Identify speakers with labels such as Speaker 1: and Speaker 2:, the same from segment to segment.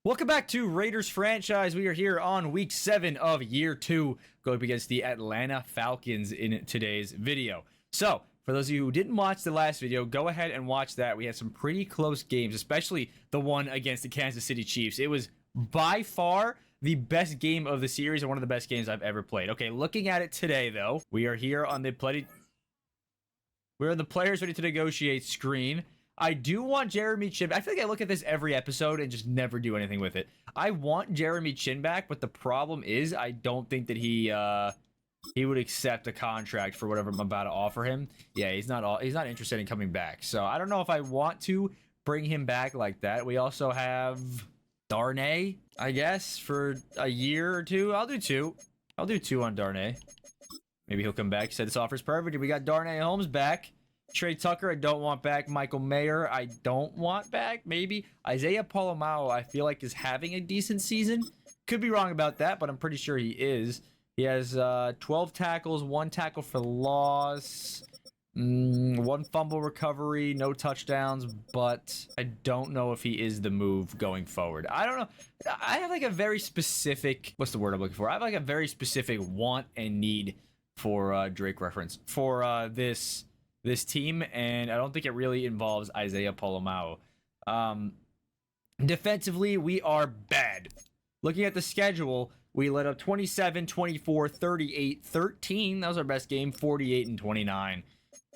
Speaker 1: Welcome back to Raiders franchise. We are here on week 7 of year 2, going up against the Atlanta Falcons in today's video. So, for those of you who didn't watch the last video, go ahead and watch that. We had some pretty close games, especially the one against the Kansas City Chiefs. It was by far the best game of the series and one of the best games I've ever played. Okay, looking at it today, though, we are here on the we're on the players ready to negotiate screen. I do want Jeremy Chin. I feel like I look at this every episode and just never do anything with it. I want Jeremy Chin back, but the problem is I don't think that he would accept a contract for whatever I'm about to offer him. Yeah, he's not interested in coming back. So I don't know if I want to bring him back like that. We also have Darnay, I guess, for a year or two. I'll do 2. I'll do 2 on Darnay. Maybe he'll come back. He said this offer's perfect. We got Darnay Holmes back. Trey Tucker, I don't want back. Michael Mayer, I don't want back. Maybe. Isaiah Polamalu, I feel like is having a decent season. Could be wrong about that, but I'm pretty sure he is. He has 12 tackles, 1 tackle for loss, 1 fumble recovery, no touchdowns, but I don't know if he is the move going forward. I don't know. I have like a very specific, what's the word I'm looking for? I have like a very specific want and need for Drake reference for this team, and I don't think it really involves Isaiah Polamalu. Defensively, we are bad. Looking at the schedule, we let up 27, 24, 38, 13. That was our best game. 48 and 29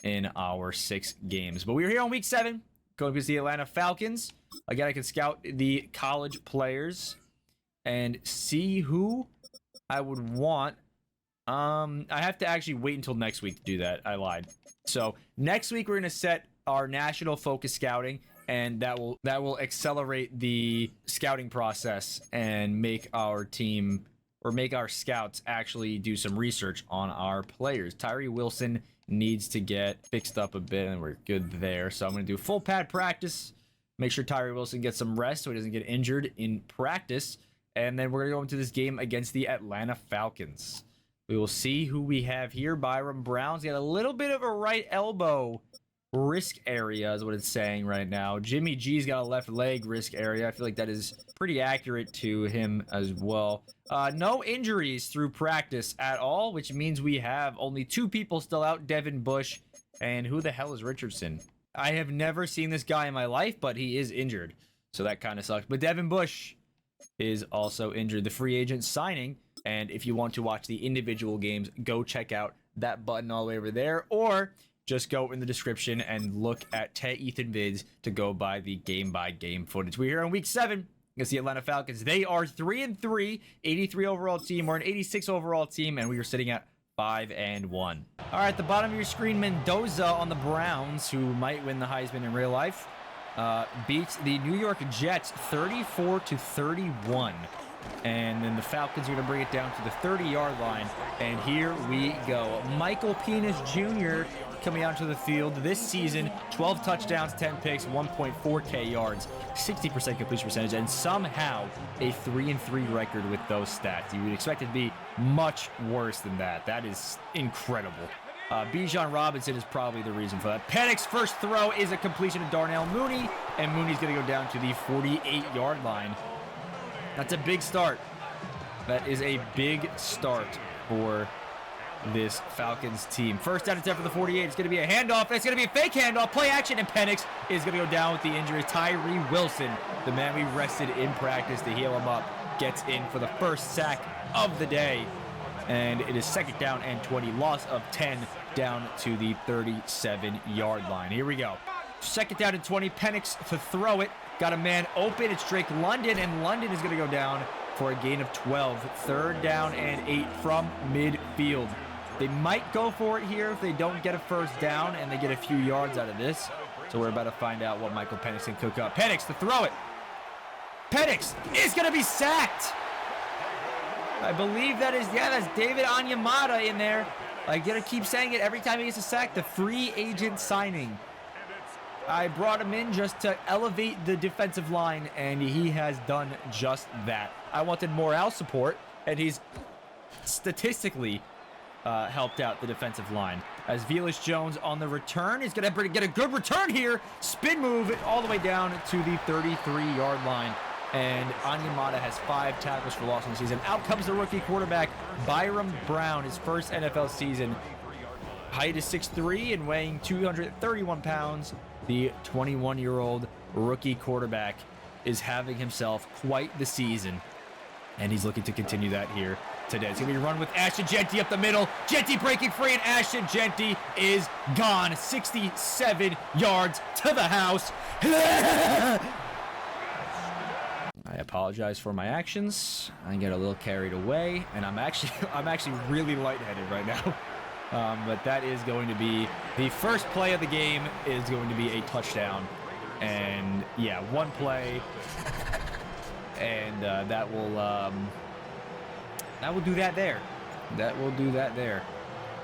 Speaker 1: in our 6 games. But we were here on week 7, going against the Atlanta Falcons. Again, I can scout the college players and see who I would want. I have to actually wait until next week to do that. I lied. So next week we're going to set our national focus scouting, and that will accelerate the scouting process and make our team, or make our scouts actually do some research on our players. Tyree Wilson needs to get fixed up a bit, and we're good there. So I'm going to do full pad practice, make sure Tyree Wilson gets some rest so he doesn't get injured in practice, and then we're going to go into this game against the Atlanta Falcons. We will see who we have here. Byron Brown's got a little bit of a right elbow risk area is what it's saying right now. Jimmy G's got a left leg risk area. I feel like that is pretty accurate to him as well. No injuries through practice at all, which means we have only 2 people still out. Devin Bush, and who the hell is Richardson? I have never seen this guy in my life, but he is injured, so that kind of sucks. But Devin Bush is also injured. The free agent signing. And if you want to watch the individual games, go check out that button all the way over there, or just go in the description and look at TheEthanVids to go by the game-by-game footage. We're here on week 7 against the Atlanta Falcons. They are 3-3, 83 overall team. We're an 86 overall team, and we are sitting at 5-1. All right, at the bottom of your screen, Mendoza on the Browns, who might win the Heisman in real life, beats the New York Jets 34-31. And then the Falcons are going to bring it down to the 30-yard line. And here we go. Michael Penis Jr. coming out to the field this season. 12 touchdowns, 10 picks, 1.4K yards, 60% completion percentage, and somehow a 3-3 record with those stats. You would expect it to be much worse than that. That is incredible. Bijan Robinson is probably the reason for that. Penix's first throw is a completion to Darnell Mooney, and Mooney's going to go down to the 48-yard line. That's a big start. That is a big start for this Falcons team. First down and 10 for the 48. It's going to be a handoff. It's going to be a fake handoff. Play action, and Penix is going to go down with the injury. Tyree Wilson, the man we rested in practice to heal him up, gets in for the first sack of the day. And it is 2nd down and 20. Loss of 10 down to the 37-yard line. Here we go. 2nd down and 20. Penix to throw it. Got a man open. It's Drake London, and London is going to go down for a gain of 12. 3rd down and 8 from midfield. They might go for it here if they don't get a first down and they get a few yards out of this. So we're about to find out what Michael Penix can cook up. Penix to throw it. Penix is going to be sacked. I believe that is, yeah, that's David Onyemata in there. I gotta keep saying it every time he gets a sack. The free agent signing. I brought him in just to elevate the defensive line, and he has done just that. I wanted morale support, and he's statistically helped out the defensive line. As Velus Jones on the return is going to get a good return here. Spin move all the way down to the 33-yard line. And Onyemata has 5 tackles for loss in the season. Out comes the rookie quarterback, Byram Brown, his first NFL season. Height is 6'3" and weighing 231 pounds. The 21-year-old rookie quarterback is having himself quite the season, and he's looking to continue that here today. It's going to be run with Ashton Jeanty up the middle. Jeanty breaking free, and Ashton Jeanty is gone. 67 yards to the house. I apologize for my actions. I get a little carried away, and I'm actually really lightheaded right now. But that is going to be the first play of the game. Is going to be a touchdown, and yeah, one play, and that will do that there. That will do that there.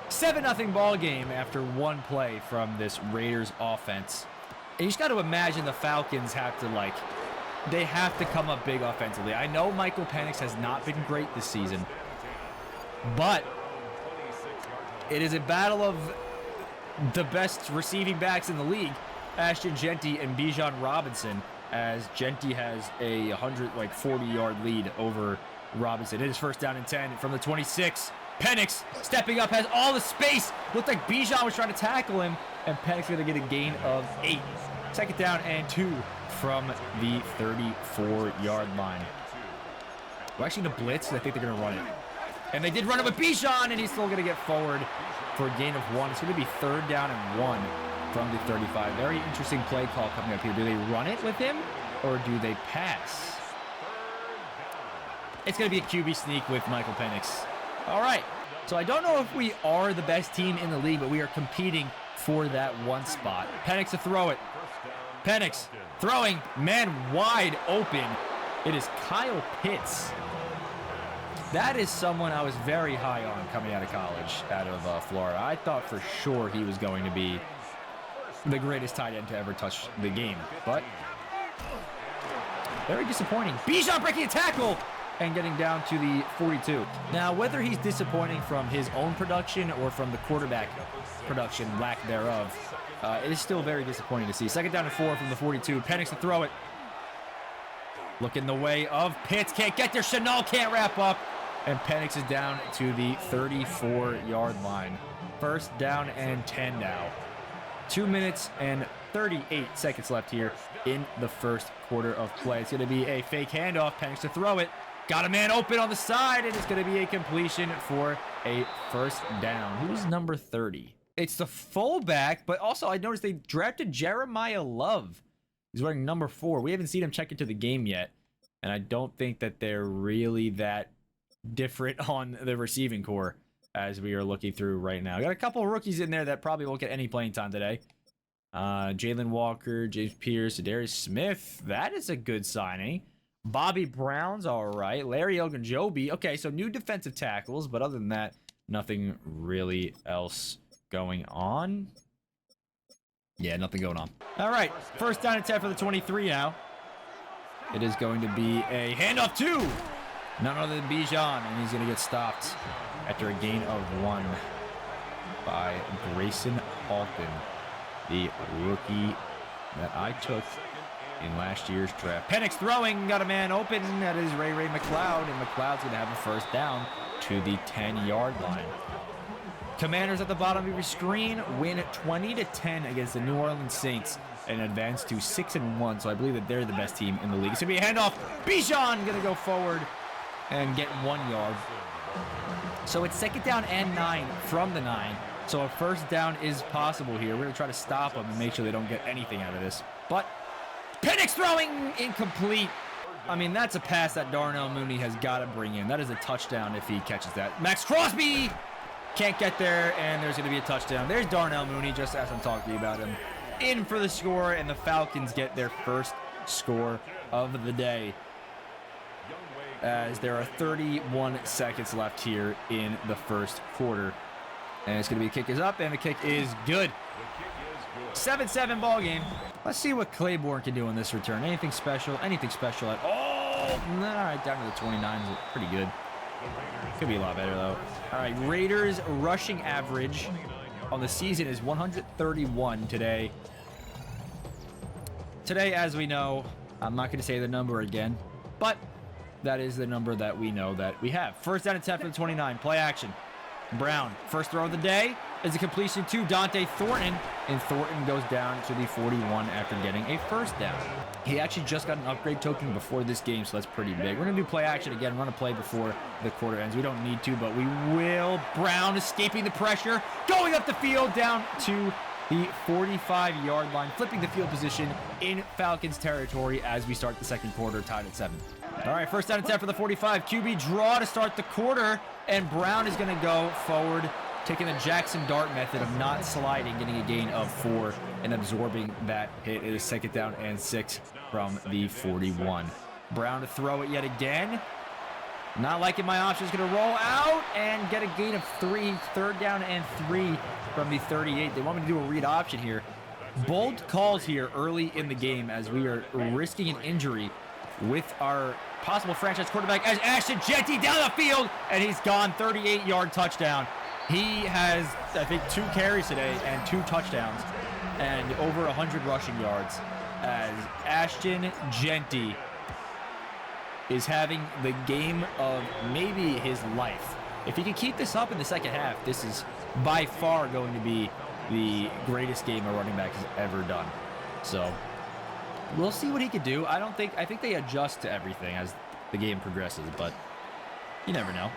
Speaker 1: 7-0 ball game after one play from this Raiders offense. And you just got to imagine the Falcons have to they have to come up big offensively. I know Michael Penix has not been great this season, but it is a battle of the best receiving backs in the league, Ashton Jeanty and Bijan Robinson, as Jeanty has a 140-yard lead over Robinson. It is first down and 10 from the 26. Penix stepping up, has all the space. Looked like Bijan was trying to tackle him, and Penix going to get a gain of 8. Second down and 2 from the 34-yard line. We're actually going to blitz, and I think they're going to run it. And they did run it with Bijan, and he's still going to get forward for a gain of 1. It's going to be third down and 1 from the 35. Very interesting play call coming up here. Do they run it with him, or do they pass? It's going to be a QB sneak with Michael Penix. All right. So I don't know if we are the best team in the league, but we are competing for that one spot. Penix to throw it. Penix throwing, man wide open. It is Kyle Pitts. That is someone I was very high on coming out of college, out of Florida. I thought for sure he was going to be the greatest tight end to ever touch the game, but very disappointing. Bijan breaking a tackle and getting down to the 42. Now, whether he's disappointing from his own production or from the quarterback production, lack thereof, it is still very disappointing to see. Second down and 4 from the 42. Penix to throw it. Looking the way of Pitts. Can't get there. Chanel can't wrap up. And Penix is down to the 34-yard line. First down and 10 now. 2 minutes and 38 seconds left here in the first quarter of play. It's going to be a fake handoff. Penix to throw it. Got a man open on the side, and it's going to be a completion for a first down. Who's number 30? It's the fullback, but also I noticed they drafted Jeremiah Love. He's wearing number 4. We haven't seen him check into the game yet, and I don't think that they're really that different on the receiving core as we are looking through right now. Got a couple of rookies in there that probably won't get any playing time today. Jalen Walker, James Pierce, Darius Smith. That is a good signing. Bobby Brown's all right. Larry Ogunjobi. Okay, so new defensive tackles, but other than that, nothing really else going on. Yeah, nothing going on. All right, first down and 10 for the 23 now. It is going to be a handoff to none other than Bijan, and he's going to get stopped after a gain of 1 by Grayson Halton, the rookie that I took in last year's draft. Penix throwing, got a man open. That is Ray McLeod, and McLeod's going to have a first down to the 10-yard line. Commanders at the bottom of your screen win 20-10 against the New Orleans Saints and advance to 6-1. So I believe that they're the best team in the league. It's going to be a handoff. Bijan going to go forward and get 1 yard. So it's second down and 9 from the 9. So a first down is possible here. We're going to try to stop them and make sure they don't get anything out of this. But Penix throwing incomplete. I mean, that's a pass that Darnell Mooney has got to bring in. That is a touchdown if he catches that. Max Crosby can't get there, and there's going to be a touchdown. There's Darnell Mooney, just as I'm talking about him, in for the score, and the Falcons get their first score of the day, as there are 31 seconds left here in the first quarter. And it's going to be kick is up, and the kick is good. 7-7 ball game. Let's see what Claiborne can do on this return. Anything special? Anything special at all? All right, down to the 29s. Pretty good. Could be a lot better, though. All right, Raiders rushing average on the season is 131 today. Today, as we know, I'm not going to say the number again, but that is the number that we know that we have. First down and 10 for the 29. Play action. Brown, first throw of the day is a completion to Dante Thornton, and Thornton goes down to the 41 after getting a first down. He actually just got an upgrade token before this game, so that's pretty big. We're going to do play action again, run a play before the quarter ends. We don't need to, but we will. Brown escaping the pressure, going up the field down to the 45-yard line, flipping the field position in Falcons territory as we start the second quarter, tied at 7. All right, first down and 10 for the 45. QB draw to start the quarter, and Brown is going to go forward, taking the Jackson Dart method of not sliding, getting a gain of 4, and absorbing that hit. It is second down and 6 from the 41. Brown to throw it yet again. Not liking my options, going to roll out and get a gain of 3. Third down and 3 from the 38. They want me to do a read option here. Bold calls here early in the game as we are risking an injury with our possible franchise quarterback as Ashton Jeanty down the field, and he's gone. 38-yard touchdown. He has, I think, 2 carries today and 2 touchdowns and over 100 rushing yards as Ashton Jeanty is having the game of maybe his life. If he can keep this up in the second half, this is by far going to be the greatest game a running back has ever done. So we'll see what he could do. I think they adjust to everything as the game progresses, but you never know.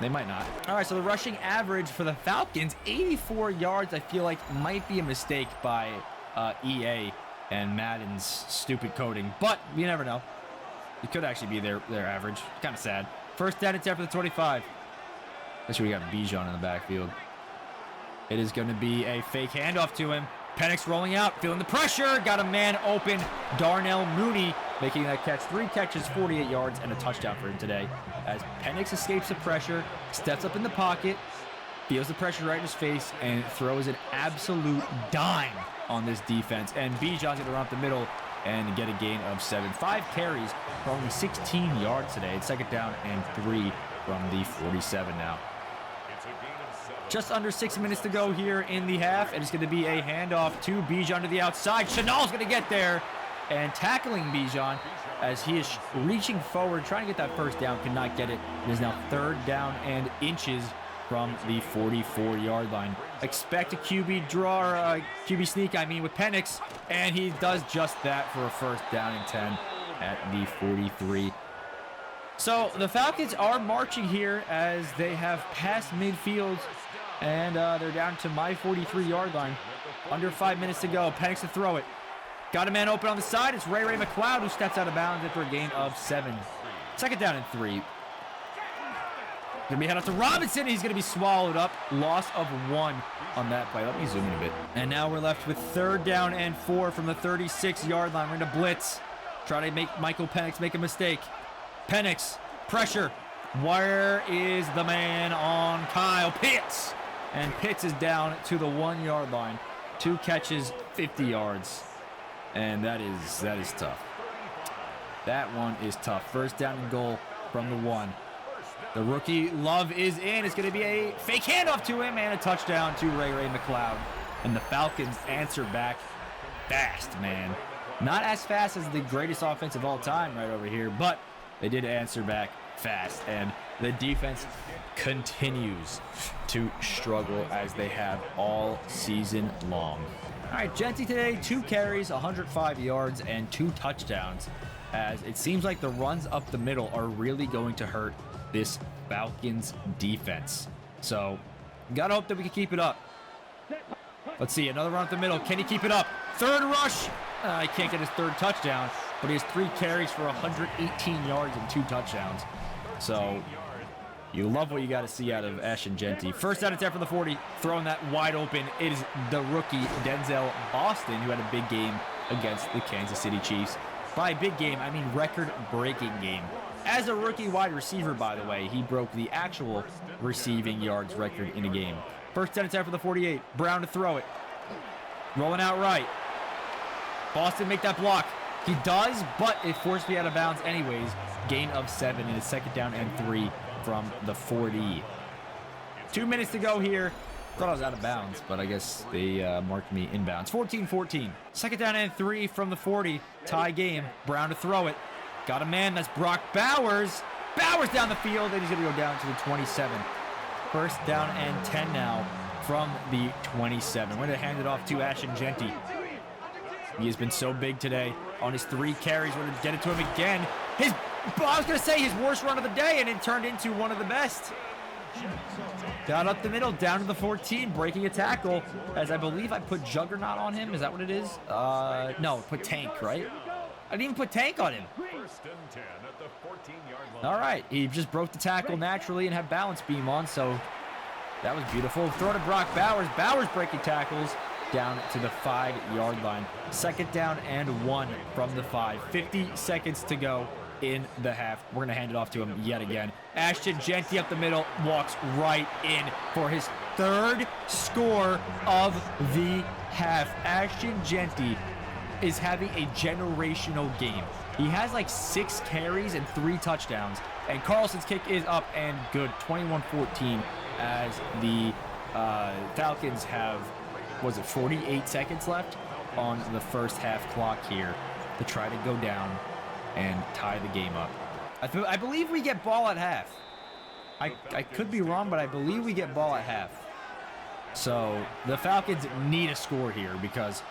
Speaker 1: They might not. All right, so the rushing average for the Falcons, 84 yards, I feel like might be a mistake by EA and Madden's stupid coding, but you never know. It could actually be their average. Kind of sad. First down and 10 for the 25. That's where we got Bijan in the backfield. It is going to be a fake handoff to him. Penix rolling out, feeling the pressure. Got a man open. Darnell Mooney making that catch. 3 catches, 48 yards, and a touchdown for him today. As Penix escapes the pressure, steps up in the pocket, feels the pressure right in his face, and throws an absolute dime on this defense. And Bijan's going to run up the middle and get a gain of 7. 5 carries for only 16 yards today. It's second down and 3 from the 47 now. Just under 6 minutes to go here in the half, and it's going to be a handoff to Bijan to the outside. Chanel's going to get there and tackling Bijan as he is reaching forward, trying to get that first down, cannot get it. It is now third down and inches from the 44-yard line. Expect a QB draw, or a QB sneak, with Penix, and he does just that for a first down and 10 at the 43. So the Falcons are marching here as they have passed midfield, and they're down to my 43-yard line. Under 5 minutes to go. Penix to throw it. Got a man open on the side. It's Ray McLeod who steps out of bounds after a gain of 7. Second down and 3. Gonna be head out to Robinson. He's gonna be swallowed up. Loss of 1 on that play. Let me zoom in a bit. And now we're left with third down and 4 from the 36-yard line. We're gonna blitz. Try to make Michael Penix make a mistake. Penix, pressure. Where is the man on Kyle Pitts? And Pitts is down to the 1-yard line. 2 catches, 50 yards. And that is tough. That one is tough. First down and goal from the 1. The rookie Love is in. It's going to be a fake handoff to him and a touchdown to Ray McLeod. And the Falcons answer back fast, man. Not as fast as the greatest offense of all time right over here, but they did answer back fast. And the defense continues to struggle as they have all season long. All right, Jeanty today, 2 carries, 105 yards, and 2 touchdowns. As it seems like the runs up the middle are really going to hurt this Falcons defense. So, gotta hope that we can keep it up. Let's see, another run up the middle. Can he keep it up? Third rush. He can't get his 3rd touchdown, but he has 3 carries for 118 yards and 2 touchdowns. So, you love what you got to see out of Ashton Jeanty. First out of 10 for the 40, throwing that wide open. It is the rookie Denzel Austin who had a big game against the Kansas City Chiefs. By big game, I mean record-breaking game. As a rookie wide receiver, by the way, he broke the actual receiving yards record in a game. First down and 10 for the 48. Brown to throw it. Rolling out right. Boston make that block. He does, but it forced me out of bounds anyways. Gain of 7 and it's second down and 3 from the 40. 2 minutes to go here. Thought I was out of bounds, but I guess they marked me inbounds. 14-14. Second down and 3 from the 40. Tie game. Brown to throw it. Got a man. That's Brock Bowers. Bowers down the field, and he's going to go down to the 27. First down and 10 now from the 27. We're going to hand it off to Ashton Genty. He has been so big today on his 3 carries. We're going to get it to him again. I was going to say his worst run of the day, and it turned into one of the best. Down up the middle, down to the 14, breaking a tackle, as I believe I put Juggernaut on him. Is that what it is? No, put Tank, right? I didn't even put Tank on him. All right, he just broke the tackle naturally and had balance beam on, so that was beautiful. Throw to Brock Bowers. Bowers breaking tackles down to the 5-yard line. Second down and 1 from the 5. 50 seconds to go in the half. We're going to hand it off to him yet again. Ashton Genty up the middle, walks right in for his 3rd score of the half. Ashton Genty is having a generational game. He has like 6 carries and 3 touchdowns, and Carlson's kick is up and good. 21-14 as the Falcons have, 48 seconds left on the first half clock here to try to go down and tie the game up. I believe we get ball at half. I could be wrong, but I believe we get ball at half. So the Falcons need a score here because,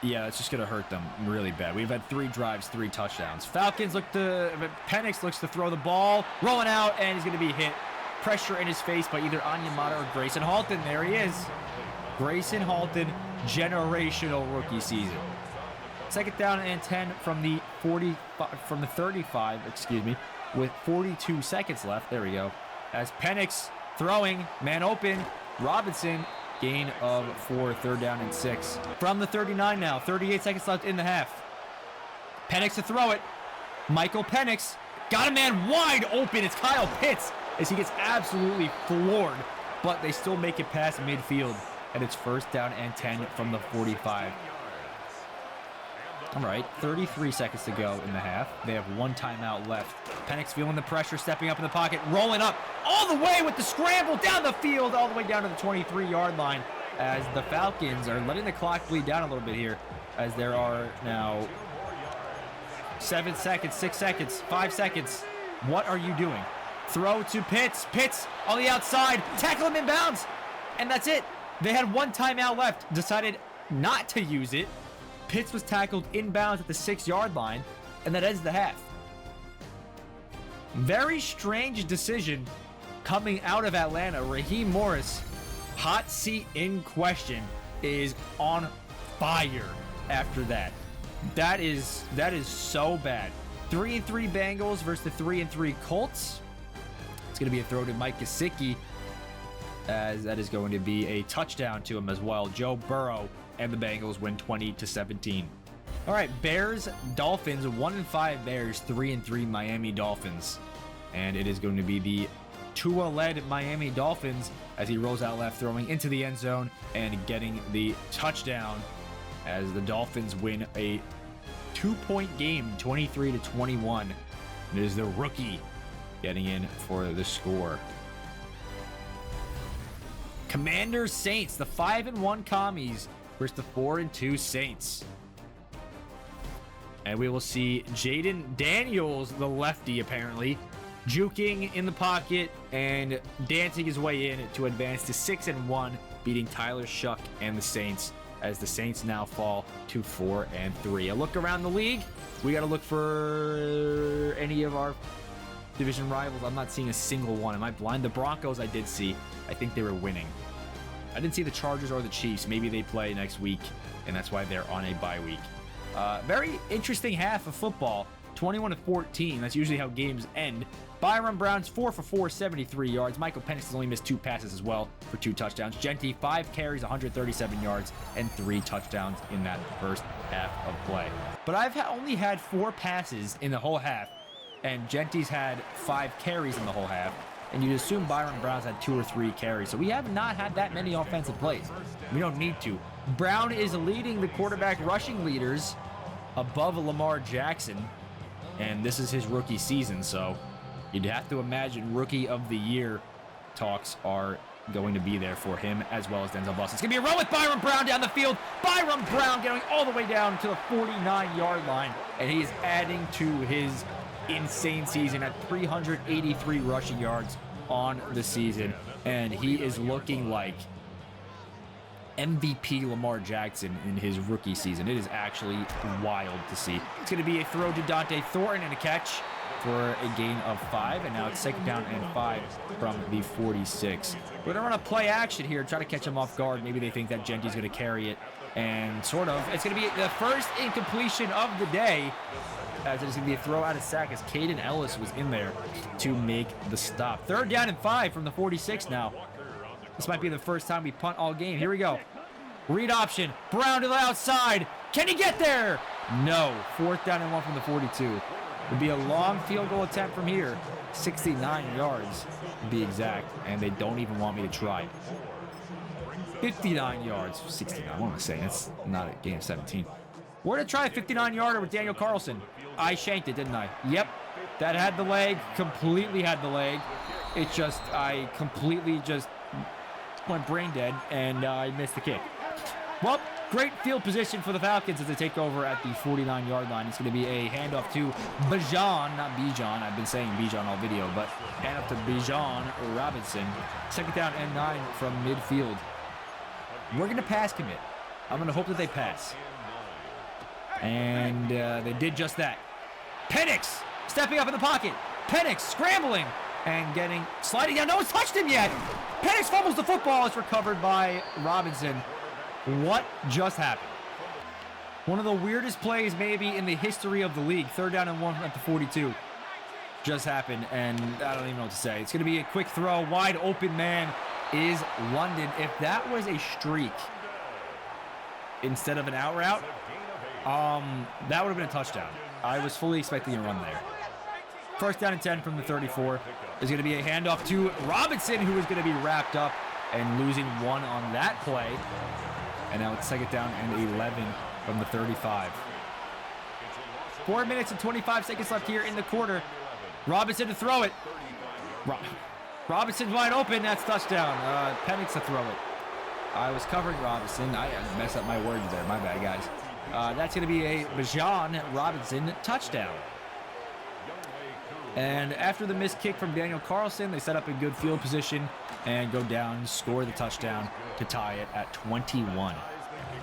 Speaker 1: yeah, it's just going to hurt them really bad. We've had 3 drives, 3 touchdowns. Penix looks to throw the ball, rolling out, and he's going to be hit. Pressure in his face by either Onyemata or Grayson Halton. There he is. Grayson Halton, generational rookie season. Second down and 10 from the 35, with 42 seconds left. There we go. As Penix throwing, man open, Robinson, gain of 4, third down and 6. From the 39 now, 38 seconds left in the half. Penix to throw it. Michael Penix got a man wide open. It's Kyle Pitts as he gets absolutely floored, but they still make it past midfield, and it's first down and 10 from the 45. All right, 33 seconds to go in the half. They have 1 timeout left. Penix feeling the pressure, stepping up in the pocket, rolling up all the way with the scramble down the field, all the way down to the 23-yard line, as the Falcons are letting the clock bleed down a little bit here, as there are now 7 seconds, 6 seconds, 5 seconds. What are you doing? Throw to Pitts. Pitts on the outside. Tackle him in bounds. And that's it. They had 1 timeout left. Decided not to use it. Pitts was tackled inbounds at the 6-yard line. And that ends the half. Very strange decision coming out of Atlanta. Raheem Morris, hot seat in question, is on fire after that. That is so bad. 3-3 Bengals versus the 3-3 Colts. It's going to be a throw to Mike Gesicki, as that is going to be a touchdown to him as well. Joe Burrow and the Bengals win 20-17. All right, Bears, Dolphins, 1-5 Bears, 3-3 Miami Dolphins. And it is going to be the Tua-led Miami Dolphins as he rolls out left, throwing into the end zone and getting the touchdown as the Dolphins win a 2-point game, 23-21. It is the rookie getting in for the score. Commanders Saints, the 5-1 Commies versus the 4-2 Saints. And we will see Jaden Daniels, the lefty apparently, juking in the pocket and dancing his way in to advance to 6-1, beating Tyler Shuck and the Saints, as the Saints now fall to 4-3. A look around the league. We got to look for any of our division rivals. I'm not seeing a single one. Am I blind? The Broncos I did see. I think they were winning. I didn't see the Chargers or the Chiefs. Maybe they play next week, and that's why they're on a bye week. Very interesting half of football. 21-14. That's usually how games end. Byron Brown's 4 for 4, 73 yards. Michael Penix has only missed 2 passes as well for 2 touchdowns. Genty, 5 carries, 137 yards, and 3 touchdowns in that first half of play. But I've only had 4 passes in the whole half, and Genty's had 5 carries in the whole half. And you'd assume Byron Brown's had 2 or 3 carries. So we have not had that many offensive plays. We don't need to. Brown is leading the quarterback rushing leaders above Lamar Jackson. And this is his rookie season, so you'd have to imagine rookie of the year talks are going to be there for him as well as Denzel Buss. It's going to be a run with Byron Brown down the field. Byron Brown getting all the way down to the 49-yard line, and he's adding to his insane season at 383 rushing yards on the season, and he is looking like MVP Lamar Jackson in his rookie season. It is actually wild to see. It's going to be a throw to Dante Thornton and a catch for a gain of 5, and now it's 2nd down and 5 from the 46. We're going to run a play action here, try to catch him off guard. Maybe they think that Genty's going to carry it, and sort of. It's going to be the first incompletion of the day, as it's going to be a throw out of sack as Caden Ellis was in there to make the stop. 3rd down and 5 from the 46 now. This might be the first time we punt all game. Here we go. Read option. Brown to the outside. Can he get there? No. 4th down and 1 from the 42. It'll be a long field goal attempt from here. 69 yards to be exact. And they don't even want me to try. 59 yards. 69. What am I saying? That's not a game of 17. We're going to try a 59-yarder with Daniel Carlson. I shanked it, didn't I? Yep. That had the leg. Completely had the leg. It just, I completely just went brain dead, and I missed the kick. Well, great field position for the Falcons as they take over at the 49-yard line. It's going to be a handoff to Bijan, not Bijan. I've been saying Bijan all video, but handoff to Bijan Robinson. 2nd down and 9 from midfield. We're going to pass commit. I'm going to hope that they pass. And they did just that. Penix stepping up in the pocket. Penix scrambling and sliding down. No one's touched him yet. Penix fumbles the football. It's recovered by Robinson. What just happened? One of the weirdest plays maybe in the history of the league. 3rd down and 1 at the 42. Just happened, and I don't even know what to say. It's going to be a quick throw. Wide open man is London. If that was a streak instead of an out route, that would have been a touchdown. I was fully expecting a run there. 1st down and 10 from the 34. Is going to be a handoff to Robinson, who is going to be wrapped up and losing 1 on that play. And now it's 2nd down and 11 from the 35. 4 minutes and 25 seconds left here in the quarter. Robinson to throw it. Robinson's wide open. That's touchdown. Penix to throw it. I was covering Robinson. I messed up my words there. My bad, guys. That's going to be a Bijan Robinson touchdown. And after the missed kick from Daniel Carlson, they set up a good field position and go down, score the touchdown to tie it at 21.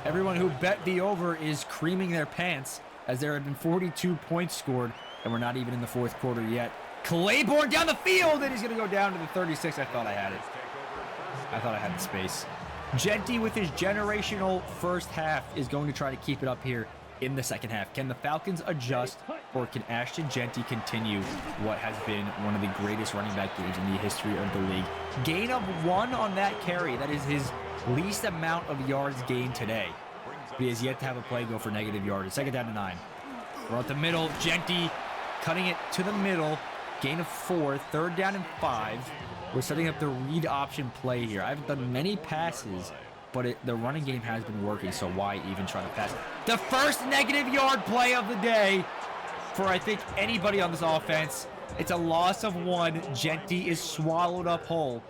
Speaker 1: Everyone who bet the over is creaming their pants as there have been 42 points scored, and we're not even in the 4th quarter yet. Claiborne down the field, and he's going to go down to the 36. I thought I had it. I thought I had the space. Genty with his generational first half is going to try to keep it up here in the 2nd half. Can the Falcons adjust, or can Ashton Genty continue what has been one of the greatest running back games in the history of the league? Gain of 1 on that carry. That is his least amount of yards gained today. He has yet to have a play go for negative yards. 2nd down to 9. We're at the middle. Genty cutting it to the middle. Gain of 4. 3rd down and 5. We're setting up the read option play here. I haven't done many passes, but the running game has been working, so why even try to pass? The first negative yard play of the day for, I think, anybody on this offense. It's a loss of 1. Genty is swallowed up whole.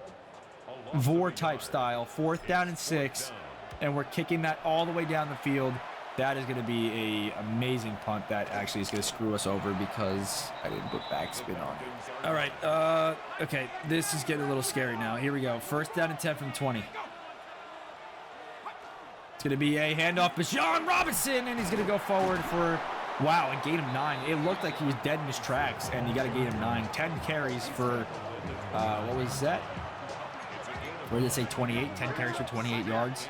Speaker 1: Vor-type style. 4th down and 6, and we're kicking that all the way down the field. That is going to be a amazing punt that actually is going to screw us over because I didn't put backspin on. All right, okay, this is getting a little scary now. Here we go. 1st down and 10 from 20. It's going to be a handoff to Bijan Robinson, and he's going to go forward for, wow, a gain of 9. It looked like he was dead in his tracks, and he got a gain of 9. 10 carries for, what was that? Where did it say 28? 10 carries for 28 yards.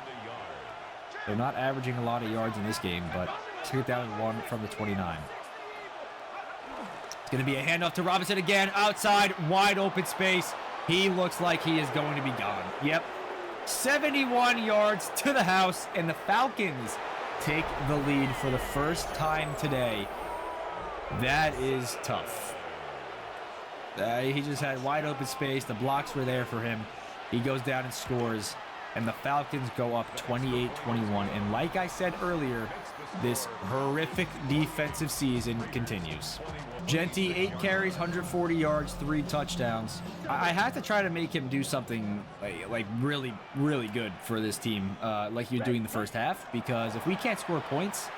Speaker 1: They're not averaging a lot of yards in this game, but 2nd down and 1 from the 29. It's going to be a handoff to Robinson again. Outside, wide open space. He looks like he is going to be gone. Yep. 71 yards to the house, and the Falcons take the lead for the first time today. That is tough. He just had wide open space. The blocks were there for him. He goes down and scores. and the Falcons go up 28-21. And like I said earlier, this horrific defensive season continues. Genty, 8 carries, 140 yards, 3 touchdowns. I had to try to make him do something like really, really good for this team, like he was doing in the first half, because if we can't score points,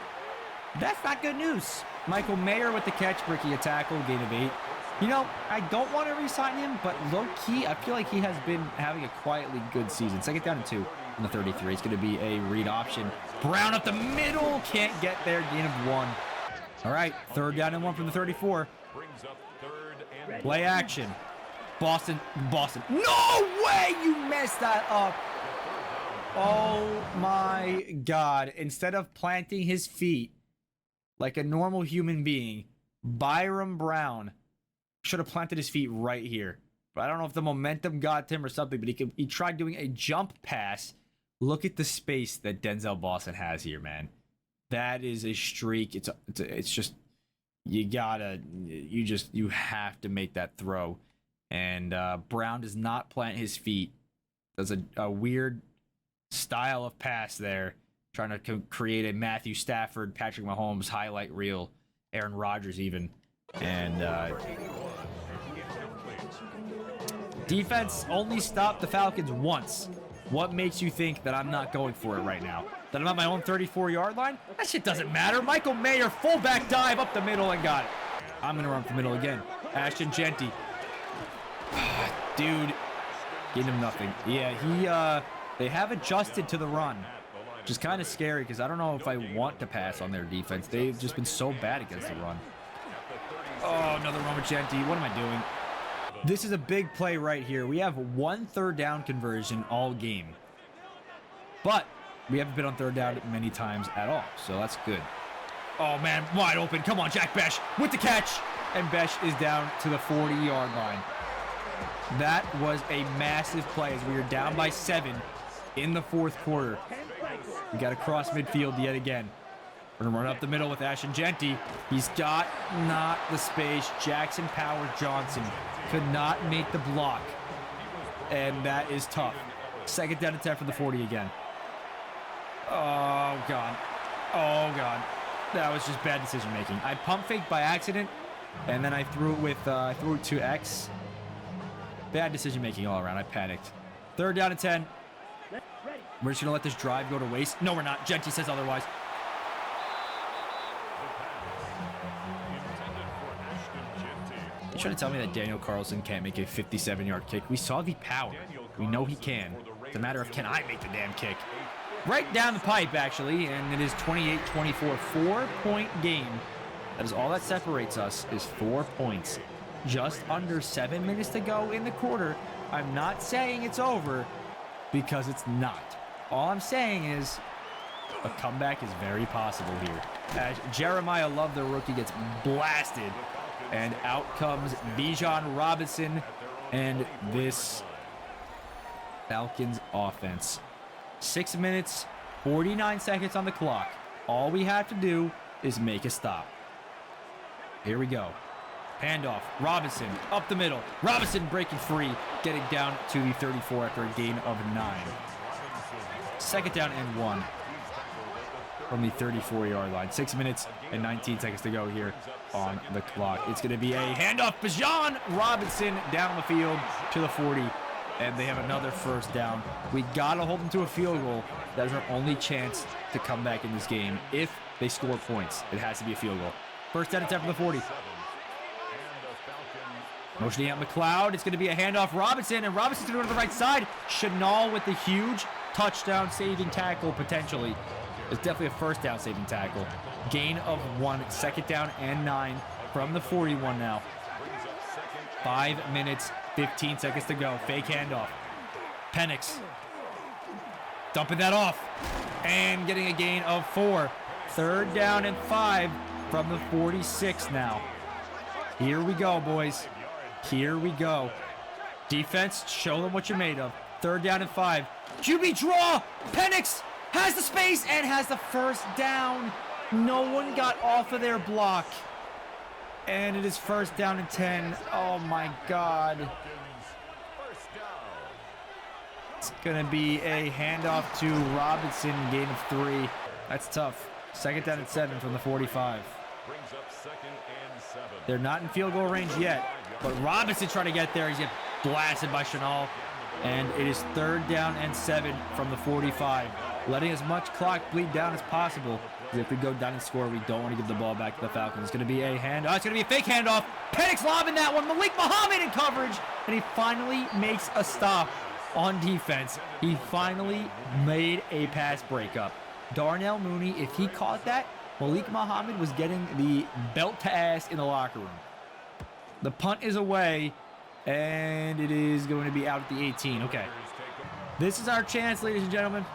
Speaker 1: that's not good news. Michael Mayer with the catch, breaking a tackle, gain of 8. You know, I don't want to re-sign him, but low-key, I feel like he has been having a quietly good season. Second down and 2 on the 33. It's going to be a read option. Brown up the middle. Can't get there. Gain of 1. All right, 3rd down and 1 from the 34. Play action. Boston. No way you messed that up. Oh, my God. Instead of planting his feet like a normal human being, Byron Brown should have planted his feet right here. But I don't know if the momentum got to him or something, but he tried doing a jump pass. Look at the space that Denzel Boston has here, man. That is a streak. It's just, you have to make that throw. And Brown does not plant his feet. Does a weird style of pass there, trying to create a Matthew Stafford, Patrick Mahomes highlight reel, Aaron Rodgers even. And defense only stopped the Falcons once. What makes you think that I'm not going for it right now? That I'm at my own 34-yard line? That shit doesn't matter. Michael Mayer, fullback dive up the middle and got it. I'm going to run up the middle again. Ashton Genty. Dude, getting him nothing. Yeah, they have adjusted to the run, which is kind of scary because I don't know if I want to pass on their defense. They've just been so bad against the run. Oh, another run with Genty. What am I doing? This is a big play right here. We have 1 3rd down conversion all game. But we haven't been on 3rd down many times at all, so that's good. Oh, man, wide open. Come on, Jack Besh with the catch. And Besh is down to the 40-yard line. That was a massive play as we were down by 7 in the 4th quarter. We got to cross midfield yet again. We're going to run up the middle with Ashton Genty. He's got not the space. Jackson Power Johnson could not make the block. And that is tough. 2nd down and 10 from the 40 again. Oh, God. Oh, God. That was just bad decision making. I pump faked by accident, and then I threw it to X. Bad decision making all around. I panicked. 3rd down and 10. We're just going to let this drive go to waste. No, we're not. Genty says otherwise. You're trying to tell me that Daniel Carlson can't make a 57-yard kick? We saw the power. We know he can. It's a matter of, can I make the damn kick? Right down the pipe, actually, and it is 28-24. 4-point game. That is all that separates us, is 4 points. Just under 7 minutes to go in the quarter. I'm not saying it's over, because it's not. All I'm saying is a comeback is very possible here. As Jeremiah Love, the rookie, gets blasted. And out comes Bijan Robinson and this Falcons offense. 6 minutes, 49 seconds on the clock. All we have to do is make a stop. Here we go. Handoff. Robinson up the middle. Robinson breaking free, getting down to the 34 after a gain of 9. 2nd down and 1 from the 34-yard line. 6 minutes and 19 seconds to go here on the clock. It's going to be a handoff. Bijan Robinson down the field to the 40, and they have another 1st down. We got to hold them to a field goal. That is our only chance to come back in this game. If they score points, it has to be a field goal. 1st down and 10 from the 40. Motioning out McLeod. It's going to be a handoff. Robinson, and Robinson's going to go to the right side. Chenal with the huge touchdown saving tackle, potentially. It's definitely a 1st down saving tackle. Gain of 1. 2nd down and 9 from the 41 now. 5 minutes, 15 seconds to go. Fake handoff. Penix dumping that off and getting a gain of 4. 3rd down and 5 from the 46 now. Here we go, boys. Here we go. Defense, show them what you're made of. 3rd down and 5. QB draw. Penix has the space and has the 1st down. No one got off of their block. And it is 1st down and 10. Oh my God. It's going to be a handoff to Robinson, gain of 3. That's tough. Second down and 7 from the 45. They're not in field goal range yet, but Robinson trying to get there. He's getting blasted by Chanel. And it is third down and 7 from the 45. Letting as much clock bleed down as possible. If we go down and score, we don't want to give the ball back to the Falcons. It's going to be a handoff. It's going to be a fake handoff. Penix lobbing that one. Malik Muhammad in coverage. And he finally makes a stop on defense. He finally made a pass breakup. Darnell Mooney, if he caught that, Malik Muhammad was getting the belt to ass in the locker room. The punt is away, and it is going to be out at the 18. Okay. This is our chance, ladies and gentlemen.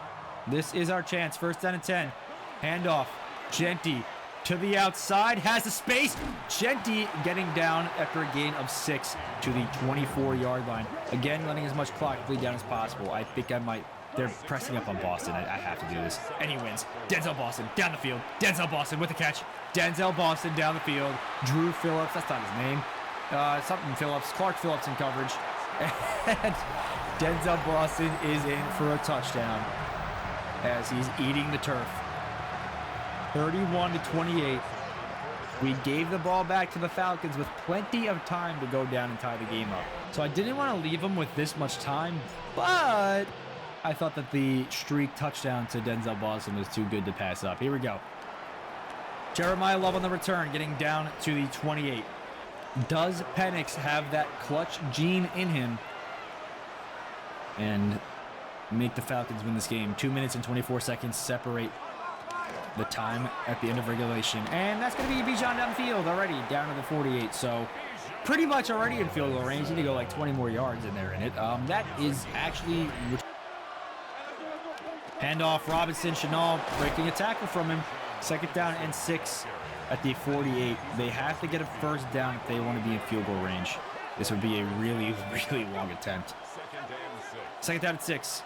Speaker 1: This is our chance. First down and 10. Handoff. Genty to the outside. Has the space. Genty getting down after a gain of 6 to the 24-yard line. Again, letting as much clock bleed down as possible. I think I might... They're pressing up on Boston. I have to do this. And he wins. Denzel Boston down the field. Denzel Boston with the catch. Denzel Boston down the field. Drew Phillips. That's not his name. Something Phillips. Clark Phillips in coverage. And Denzel Boston is in for a touchdown as he's eating the turf. 31-28. We gave the ball back to the Falcons with plenty of time to go down and tie the game up. So I didn't want to leave them with this much time, but I thought that the streak touchdown to Denzel Boston was too good to pass up. Here we go. Jeremiah Love on the return, getting down to the 28. Does Penix have that clutch gene in him and make the Falcons win this game? 2 minutes and 24 seconds separate the time at the end of regulation. And that's going to be Bijan downfield already, down to the 48. So pretty much already in field goal range. Need to go like 20 more yards in there in it. That is actually... Handoff, Robinson, Chanel breaking a tackle from him. Second down and 6 at the 48. They have to get a first down if they want to be in field goal range. This would be a really, really long attempt. Second down and 6.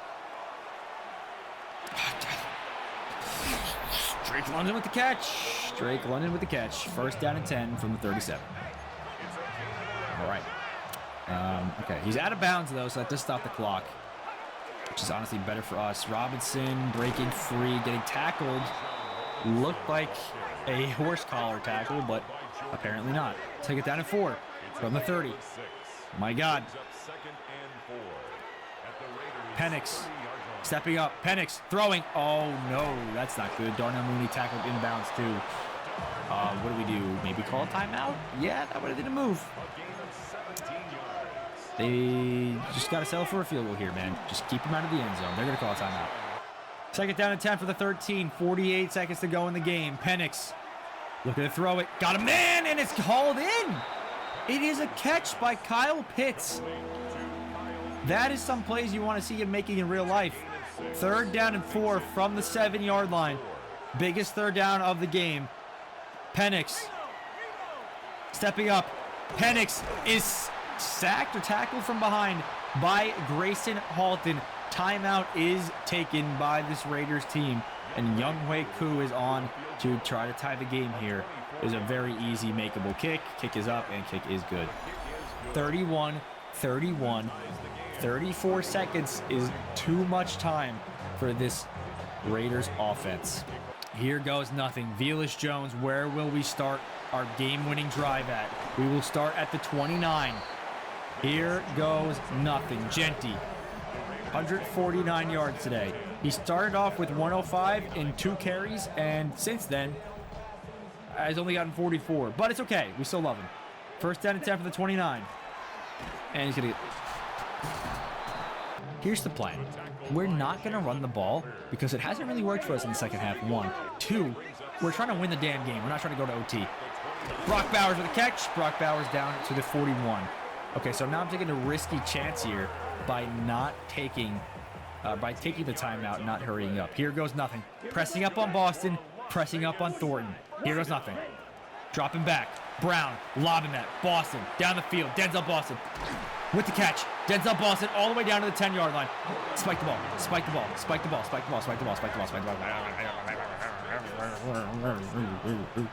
Speaker 1: Drake London with the catch. Drake London with the catch. First down and 10 from the 37. All right. Okay, he's out of bounds, though, so that does stop the clock, which is honestly better for us. Robinson breaking free, getting tackled. Looked like a horse collar tackle, but apparently not. Take it down at 4 from the 30. My God. Penix stepping up. Penix throwing. Oh, no. That's not good. Darnell Mooney tackled inbounds, too. What do we do? Maybe call a timeout? Yeah, that would have been a move. They just got to settle for a field goal here, man. Just keep them out of the end zone. They're going to call a timeout. Second down and 10 for the 13. 48 seconds to go in the game. Penix looking to throw it. Got a man, and it's called in. It is a catch by Kyle Pitts. That is some plays you want to see him making in real life. Third down and 4 from the 7-yard line. Biggest third down of the game. Penix stepping up. Penix is sacked or tackled from behind by Grayson Halton. Timeout is taken by this Raiders team, and Younghoe Koo is on to try to tie the game here. It is a very easy makeable kick. Kick is up, and kick is good. 31-31. 34 seconds is too much time for this Raiders offense. Here goes nothing. Velus Jones, where will we start our game-winning drive at? We will start at the 29. Here goes nothing. Genty, 149 yards today. He started off with 105 in 2 carries, and since then has only gotten 44. But it's okay. We still love him. First down and 10 for the 29. And he's going to get... Here's the plan. We're not going to run the ball because it hasn't really worked for us in the second half. 1. 2, we're trying to win the damn game. We're not trying to go to OT. Brock Bowers with a catch. Brock Bowers down to the 41. Okay, so now I'm taking a risky chance here by not taking, taking the timeout and not hurrying up. Here goes nothing. Pressing up on Boston, pressing up on Thornton. Here goes nothing. Dropping back. Brown, lobbing that. Boston, down the field. Denzel Boston with the catch. Denzel Boston all the way down to the 10-yard line. Spike the ball, spike the ball, spike the ball, spike the ball, spike the ball, spike the ball, spike the ball.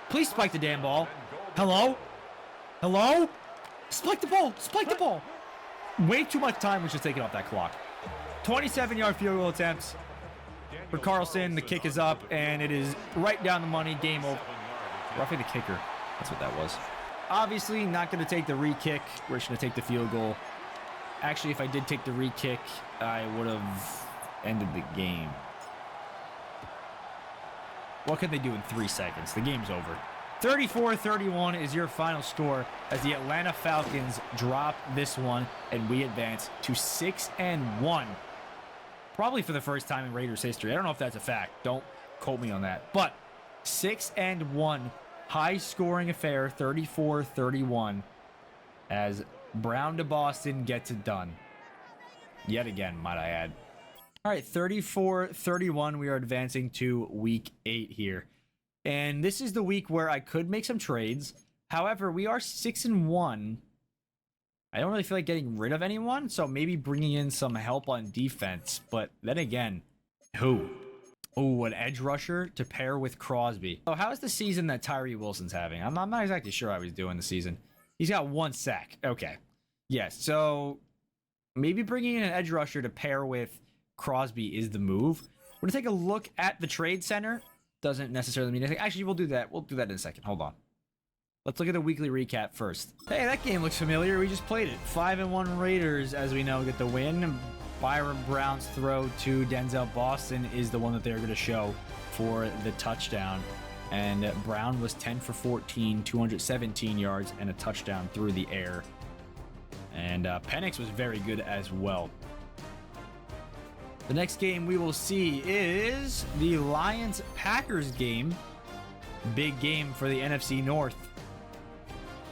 Speaker 1: Please spike the damn ball. Hello? Hello? Spike the ball, spike the ball. Way too much time was just taken off that clock. 27-yard field goal attempts for Carlson. The kick is up, and it is right down the money. Game over. Roughing the kicker. That's what that was. Obviously, not going to take the re-kick. We're just going to take the field goal. Actually, if I did take the re-kick, I would have ended the game. What could they do in 3 seconds? The game's over. 34-31 is your final score as the Atlanta Falcons drop this one, and we advance to 6-1. Probably for the first time in Raiders history. I don't know if that's a fact. Don't quote me on that. But 6-1, high-scoring affair, 34-31, as Brown to Boston gets it done. Yet again, might I add. All right, 34-31, we are advancing to Week 8 here. And this is the week where I could make some trades. However, we are 6-1. I don't really feel like getting rid of anyone, so maybe bringing in some help on defense. But then again, who? Oh, an edge rusher to pair with Crosby. Oh, how is the season that Tyree Wilson's having? I'm not exactly sure how he's doing the season. He's got 1 sack. Okay. Yes, so maybe bringing in an edge rusher to pair with Crosby is the move. We're going to take a look at the trade center. Doesn't necessarily mean anything. Actually, we'll do that. We'll do that in a second. Hold on. Let's look at the weekly recap first. Hey, that game looks familiar. We just played it. 5-1 Raiders, as we know, get the win. Byron Brown's throw to Denzel Boston is the one that they're going to show for the touchdown. And Brown was 10 for 14, 217 yards, and a touchdown through the air. And Penix was very good as well. The next game we will see is the Lions-Packers game. Big game for the NFC North.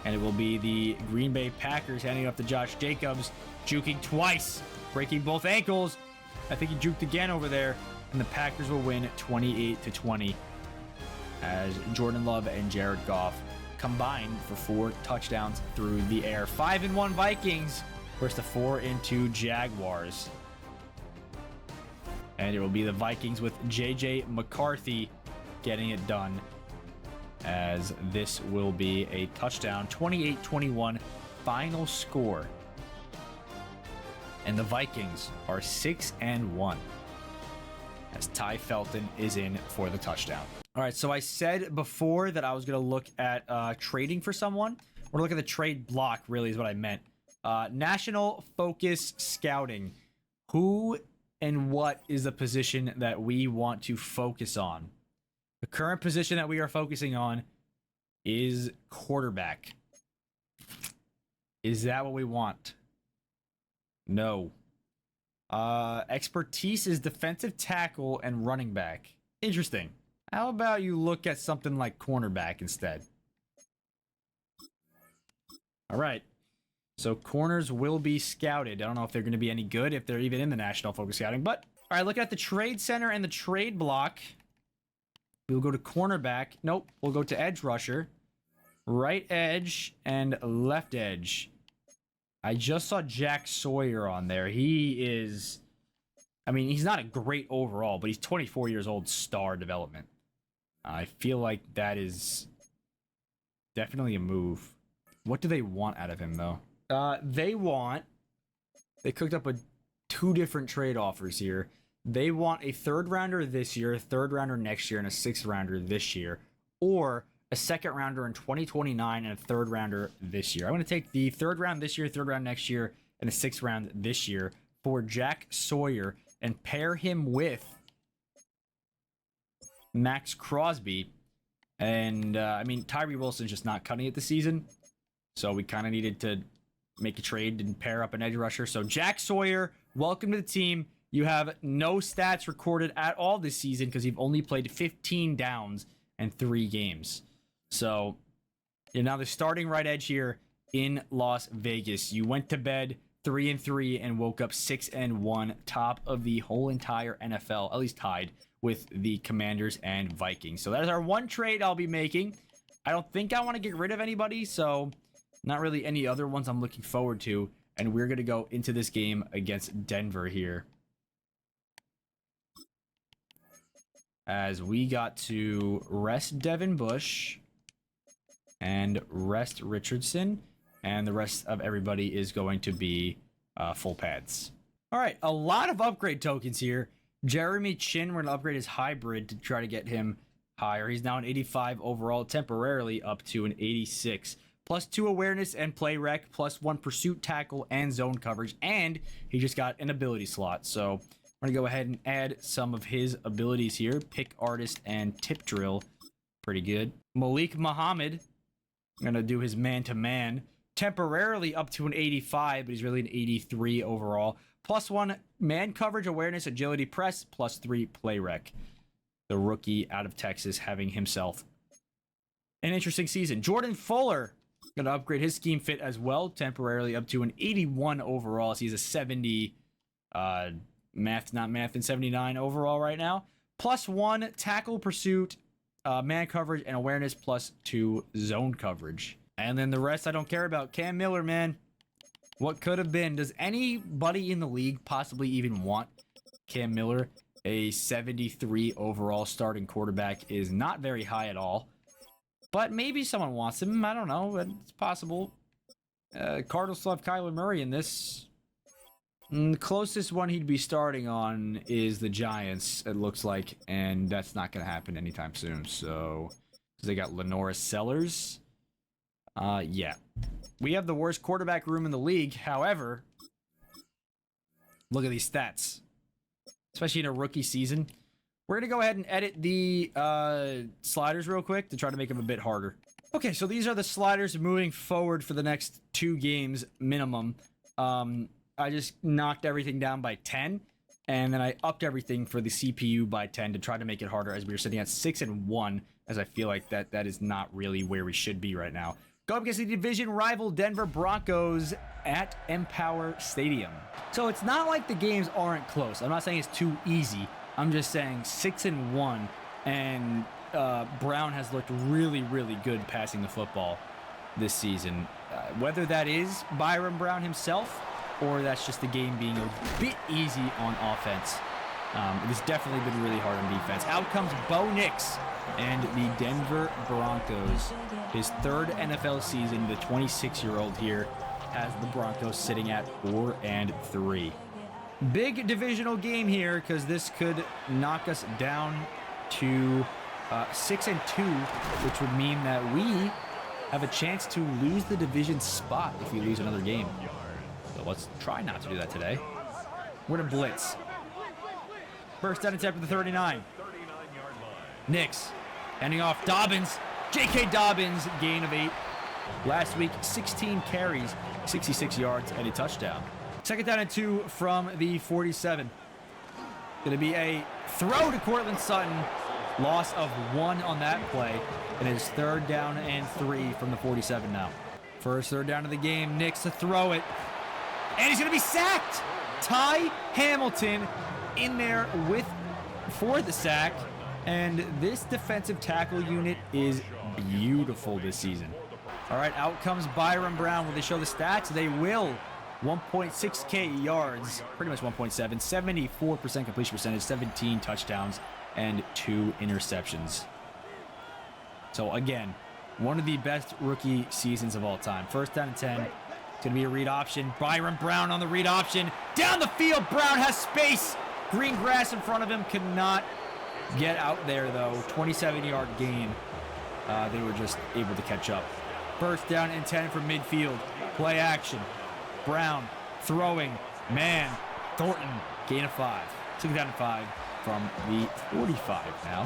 Speaker 1: And it will be the Green Bay Packers handing off to Josh Jacobs, juking twice, breaking both ankles. I think he juked again over there. And the Packers will win 28-20 as Jordan Love and Jared Goff combined for 4 touchdowns through the air. 5-1 Vikings versus the 4-2 Jaguars. And it will be the Vikings with J.J. McCarthy getting it done, as this will be a touchdown. 28-21 final score. And the Vikings are 6-1 as Ty Felton is in for the touchdown. All right, so I said before that I was going to look at trading for someone. We're looking at the trade block, really, is what I meant. National Focus Scouting. Who and what is the position that we want to focus on? The current position that we are focusing on is quarterback. Is that what we want? No. Expertise is defensive tackle and running back. Interesting. How about you look at something like cornerback instead? All right. So corners will be scouted. I don't know if they're going to be any good, if they're even in the National Focus Scouting. But, all right, look at the trade center and the trade block. We'll go to cornerback. Nope. We'll go to edge rusher. Right edge and left edge. I just saw Jack Sawyer on there. He is... I mean, he's not a great overall, but he's 24 years old, star development. I feel like that is definitely a move. What do they want out of him, though? They cooked up 2 different trade offers here. They want a 3rd rounder this year, a 3rd rounder next year, and a 6th rounder this year, or a 2nd rounder in 2029 and a 3rd rounder this year. I'm going to take the 3rd round this year, 3rd round next year, and a 6th round this year for Jack Sawyer and pair him with Max Crosby. And, I mean, Tyree Wilson's just not cutting it this season, so we kind of needed to make a trade and pair up an edge rusher. So Jack Sawyer, welcome to the team. You have no stats recorded at all this season because you've only played 15 downs and 3 games. So you're now the starting right edge here in Las Vegas. You went to bed 3-3 and woke up 6-1, top of the whole entire NFL, at least tied with the Commanders and Vikings. So that is our one trade I'll be making. I don't think I want to get rid of anybody, so not really any other ones I'm looking forward to. And we're going to go into this game against Denver here, as we got to rest Devin Bush and rest Richardson, and the rest of everybody is going to be full pads. All right, a lot of upgrade tokens here. Jeremy Chin, we're going to upgrade his hybrid to try to get him higher. He's now an 85 overall, temporarily up to an 86. +2 awareness and play rec, +1 pursuit, tackle, and zone coverage. And he just got an ability slot. So we're going to go ahead and add some of his abilities here. Pick artist and tip drill. Pretty good. Malik Muhammad, I'm going to do his man-to-man. Temporarily up to an 85, but he's really an 83 overall. +1 man coverage, awareness, agility, press, +3 play rec. The rookie out of Texas having himself an interesting season. Jordan Fuller, going to upgrade his scheme fit as well, temporarily up to an 81 overall. So he's a 70, math, not math, and 79 overall right now. +1 tackle, pursuit, man coverage, and awareness, +2 zone coverage. And then the rest I don't care about. Cam Miller, man. What could have been? Does anybody in the league possibly even want Cam Miller? A 73 overall starting quarterback is not very high at all. But maybe someone wants him. I don't know. It's possible. Cardinals still have Kyler Murray in this. The closest one he'd be starting on is the Giants, it looks like. And that's not going to happen anytime soon. So, they got Lenora Sellers. Yeah. We have the worst quarterback room in the league. However, look at these stats. Especially in a rookie season. We're going to go ahead and edit the sliders real quick to try to make them a bit harder. Okay, so these are the sliders moving forward for the next 2 games minimum. I just knocked everything down by 10. And then I upped everything for the CPU by 10 to try to make it harder, as we were sitting at 6-1, as I feel like that is not really where we should be right now. Go up against the division rival Denver Broncos at Empower Stadium. So it's not like the games aren't close. I'm not saying it's too easy. I'm just saying 6-1, and Brown has looked really, really good passing the football this season. Whether that is Byron Brown himself, or that's just the game being a bit easy on offense. It has definitely been really hard on defense. Out comes Bo Nix and the Denver Broncos. His 3rd NFL season, the 26-year-old here has the Broncos sitting at 4-3. Big divisional game here, because this could knock us down to 6-2, which would mean that we have a chance to lose the division spot if we lose another game. So let's try not to do that today. We're going to blitz. First down and 10 for the 39. Nix handing off Dobbins. J.K. Dobbins, gain of 8. Last week, 16 carries, 66 yards, and a touchdown. Second down and 2 from the 47. Going to be a throw to Cortland Sutton. Loss of 1 on that play. And it is 3rd down and 3 from the 47 now. First 3rd down of the game. Nix to throw it. And he's going to be sacked. Ty Hamilton in there for the sack. And this defensive tackle unit is beautiful this season. All right, out comes Byron Brown. Will they show the stats? They will. 1.6K yards, pretty much 1.7, 74% completion percentage, 17 touchdowns, and 2 interceptions. So again, one of the best rookie seasons of all time. First down and 10. It's going to be a read option. Byron Brown on the read option. Down the field, Brown has space. Green grass in front of him, cannot get out there though. 27-yard gain. They were just able to catch up. First down and 10 from midfield. Play action. Brown throwing. Man. Thornton. Gain of 5. 2nd down and 5 from the 45 now.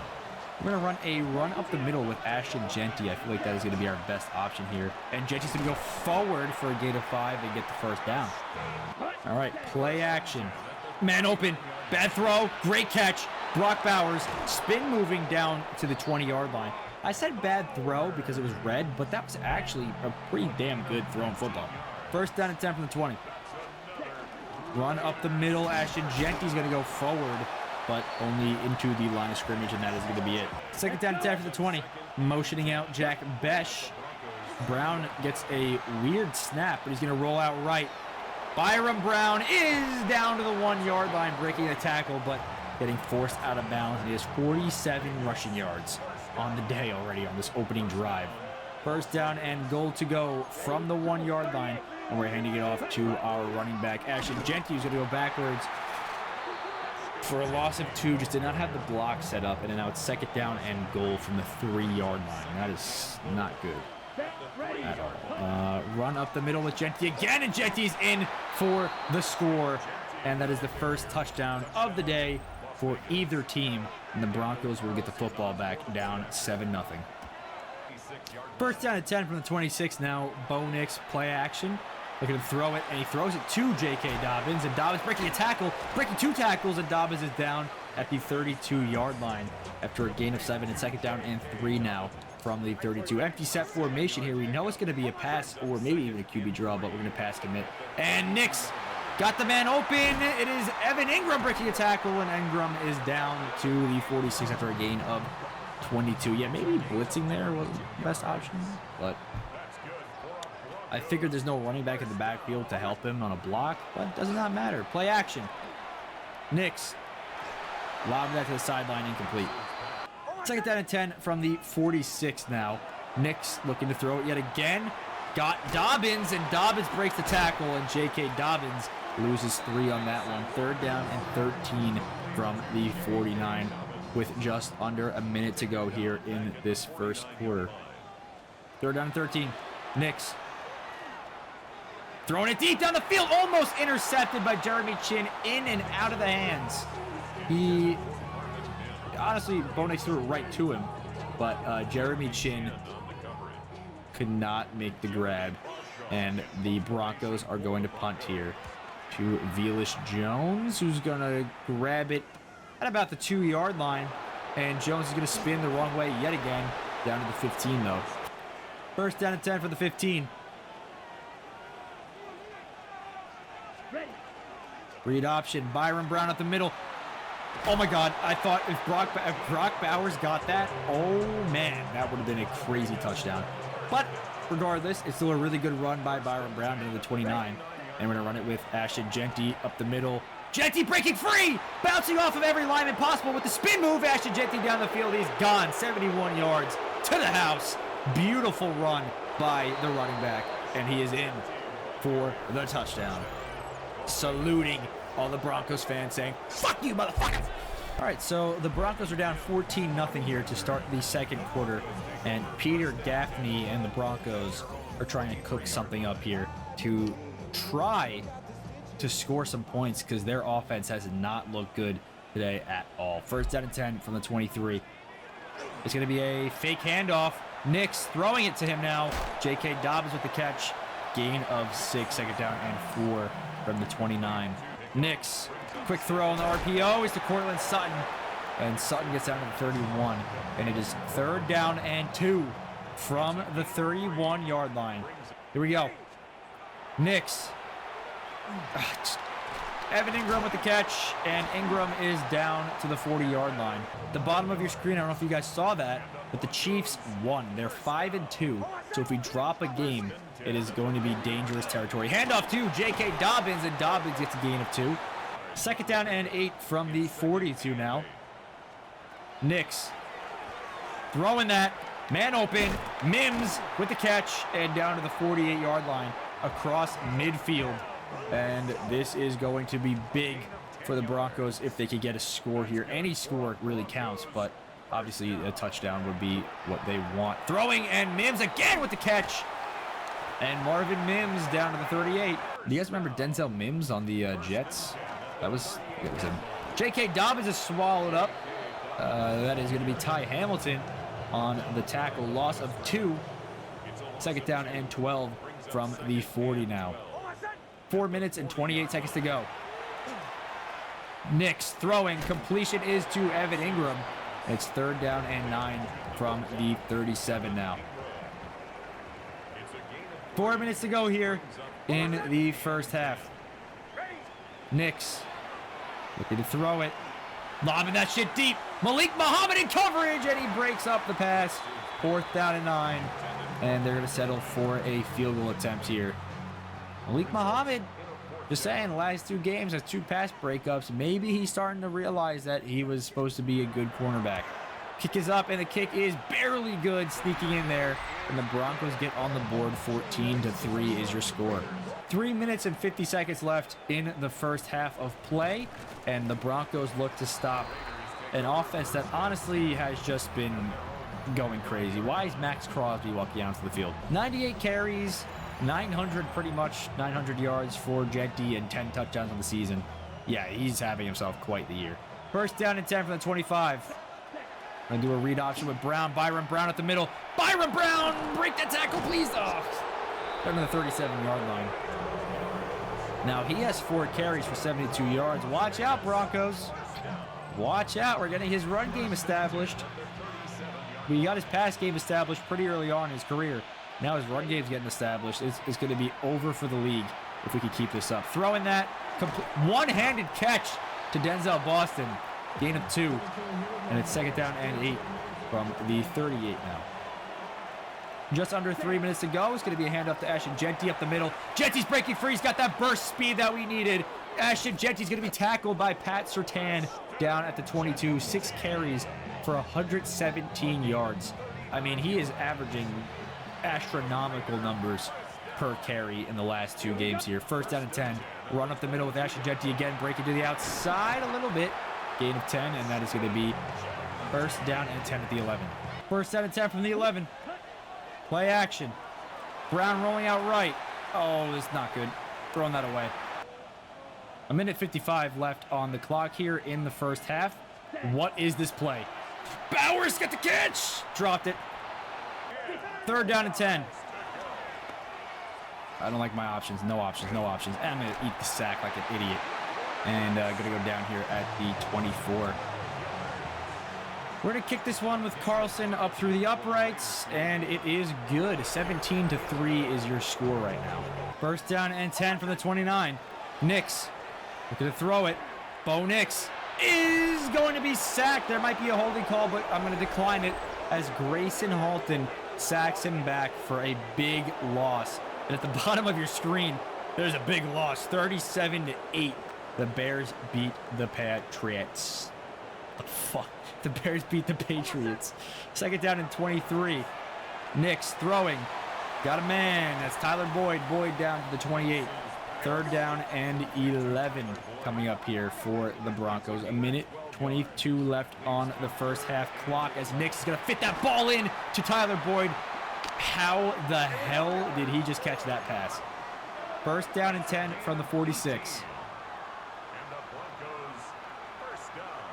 Speaker 1: We're going to run a run up the middle with Ashton Genty. I feel like that is going to be our best option here. And Genty's going to go forward for a gain of 5 and get the first down. All right. Play action. Man open. Bad throw. Great catch. Brock Bowers. Spin moving down to the 20-yard line. I said bad throw because it was red, but that was actually a pretty damn good throw in football. First down and 10 from the 20. Run up the middle. Ashton Genty's going to go forward, but only into the line of scrimmage, and that is going to be it. Second down and 10 for the 20. Motioning out Jack Besh. Brown gets a weird snap, but he's going to roll out right. Byron Brown is down to the 1-yard line, breaking a tackle, but getting forced out of bounds. And he has 47 rushing yards on the day already on this opening drive. First down and goal to go from the 1-yard line. And we're handing it off to our running back, Ashton Genty, who's going to go backwards for a loss of 2. Just did not have the block set up. And then now it's 2nd down and goal from the 3-yard line. That is not good at all. Run up the middle with Genty again, and Genty's in for the score. And that is the first touchdown of the day for either team. And the Broncos will get the football back down 7-0. First down and 10 from the 26 now. Bo Nix play action. Looking to throw it, and he throws it to J.K. Dobbins. And Dobbins breaking a tackle, breaking 2 tackles, and Dobbins is down at the 32-yard line after a gain of 7 and 2nd down and 3 now from the 32. Empty set formation here. We know it's going to be a pass or maybe even a QB draw, but we're going to pass commit. And Nix got the man open. It is Evan Ingram breaking a tackle, and Ingram is down to the 46 after a gain of 22. Yeah, maybe blitzing there was the best option, but I figured there's no running back in the backfield to help him on a block, but it does not matter. Play action. Nix lobbed that to the sideline, incomplete. 2nd down and 10 from the 46 now. Nix looking to throw it yet again. Got Dobbins, and Dobbins breaks the tackle, and J.K. Dobbins loses 3 on that one. 3rd down and 13 from the 49 with just under a minute to go here in this first quarter. 3rd down and 13. Nix throwing it deep down the field, almost intercepted by Jeremy Chin, in and out of the hands. He, honestly, Bo Nix threw it right to him, but Jeremy Chin could not make the grab, and the Broncos are going to punt here to Velish Jones, who's going to grab it at about the 2-yard line, and Jones is going to spin the wrong way yet again, down to the 15 though. First down and 10 for the 15. Read option, Byron Brown at the middle. Oh my God, I thought if Brock Bowers got that, oh man, that would have been a crazy touchdown. But regardless, it's still a really good run by Byron Brown into the 29. And we're going to run it with Ashton Genty up the middle. Genty breaking free, bouncing off of every lineman possible with the spin move. Ashton Genty down the field, he's gone, 71 yards to the house. Beautiful run by the running back, and he is in for the touchdown. Saluting all the Broncos fans, saying, "Fuck you, motherfuckers!" All right, so the Broncos are down 14-0 here to start the second quarter, and Peter Gaffney and the Broncos are trying to cook something up here to try to score some points because their offense has not looked good today at all. First down and 10 from the 23. It's going to be a fake handoff. Nix throwing it to him now. J.K. Dobbins with the catch. Gain of 6, 2nd down and 4 from the 29. Nix, quick throw on the RPO is to Cortland Sutton, and Sutton gets down to the 31, and it is 3rd down and 2 from the 31-yard line. Here we go. Nix. Evan Ingram with the catch, and Ingram is down to the 40-yard line. The bottom of your screen, I don't know if you guys saw that, but the Chiefs won. They're 5-2, so if we drop a game, it is going to be dangerous territory. Handoff to J.K. Dobbins, and Dobbins gets a gain of 2. 2nd down and 8 from the 42 now. Nix throwing that. Man open. Mims with the catch, and down to the 48-yard line across midfield. And this is going to be big for the Broncos if they could get a score here. Any score really counts, but obviously a touchdown would be what they want. Throwing, and Mims again with the catch. And Marvin Mims down to the 38. Do you guys remember Denzel Mims on the Jets? That was him. J.K. Dobbins is swallowed up. That is going to be Ty Hamilton on the tackle. Loss of 2. 2nd down and 12 from the 40 now. 4 minutes and 28 seconds to go. Nix throwing. Completion is to Evan Ingram. It's 3rd down and 9 from the 37 now. 4 minutes to go here in the first half. Nix looking to throw it. Lobbing that shit deep. Malik Muhammad in coverage, and he breaks up the pass. 4th down and 9. And they're going to settle for a field goal attempt here. Malik Muhammad, just saying, last 2 games has 2 pass breakups. Maybe he's starting to realize that he was supposed to be a good cornerback. Kick is up, and the kick is barely good, sneaking in there. And the Broncos get on the board. 14-3 is your score. 3 minutes and 50 seconds left in the first half of play, and the Broncos look to stop an offense that honestly has just been going crazy. Why is Max Crosby walking out onto the field? 98 carries, 900 pretty much, 900 yards for Genty, and 10 touchdowns on the season. Yeah, he's having himself quite the year. First down and 10 from the 25. Gonna do a read option with Brown. Byron Brown at the middle. Byron Brown! Break that tackle, please! Oh, down to the 37-yard line. Now, he has 4 carries for 72 yards. Watch out, Broncos. Watch out. We're getting his run game established. We got his pass game established pretty early on in his career. Now his run game's getting established. It's going to be over for the league if we could keep this up. Throwing that one-handed catch to Denzel Boston. Gain of 2. And it's second down and 8 from the 38 now. Just under 3 minutes to go. It's going to be a handoff to Ashton Genty up the middle. Genty's breaking free. He's got that burst speed that we needed. Ashton Genty's going to be tackled by Pat Surtain down at the 22. 6 carries for 117 yards. I mean, he is averaging astronomical numbers per carry in the last 2 games here. First down and 10. Run up the middle with Ashton Genty again. Breaking to the outside a little bit. Gain of 10, and that is going to be first down and 10 at the 11. First down and 10 from the 11. Play action. Brown rolling out right. Oh, it's not good. Throwing that away. A minute 55 left on the clock here in the first half. What is this play? Bowers got the catch. Dropped it. Third down and 10. I don't like my options. No options. No options. And I'm going to eat the sack like an idiot. And going to go down here at the 24. We're going to kick this one with Carlson up through the uprights, and it is good. 17-3 is your score right now. First down and 10 from the 29. Nix looking to throw it. Bo Nix is going to be sacked. There might be a holding call, but I'm going to decline it as Grayson Halton sacks him back for a big loss. And at the bottom of your screen, there's a big loss. 37-8. The Bears beat the Patriots. The fuck? The Bears beat the Patriots. Second down and 23. Nix throwing. Got a man. That's Tyler Boyd. Boyd down to the 28. Third down and 11 coming up here for the Broncos. A minute 22 left on the first half clock as Nix is going to fit that ball in to Tyler Boyd. How the hell did he just catch that pass? First down and 10 from the 46.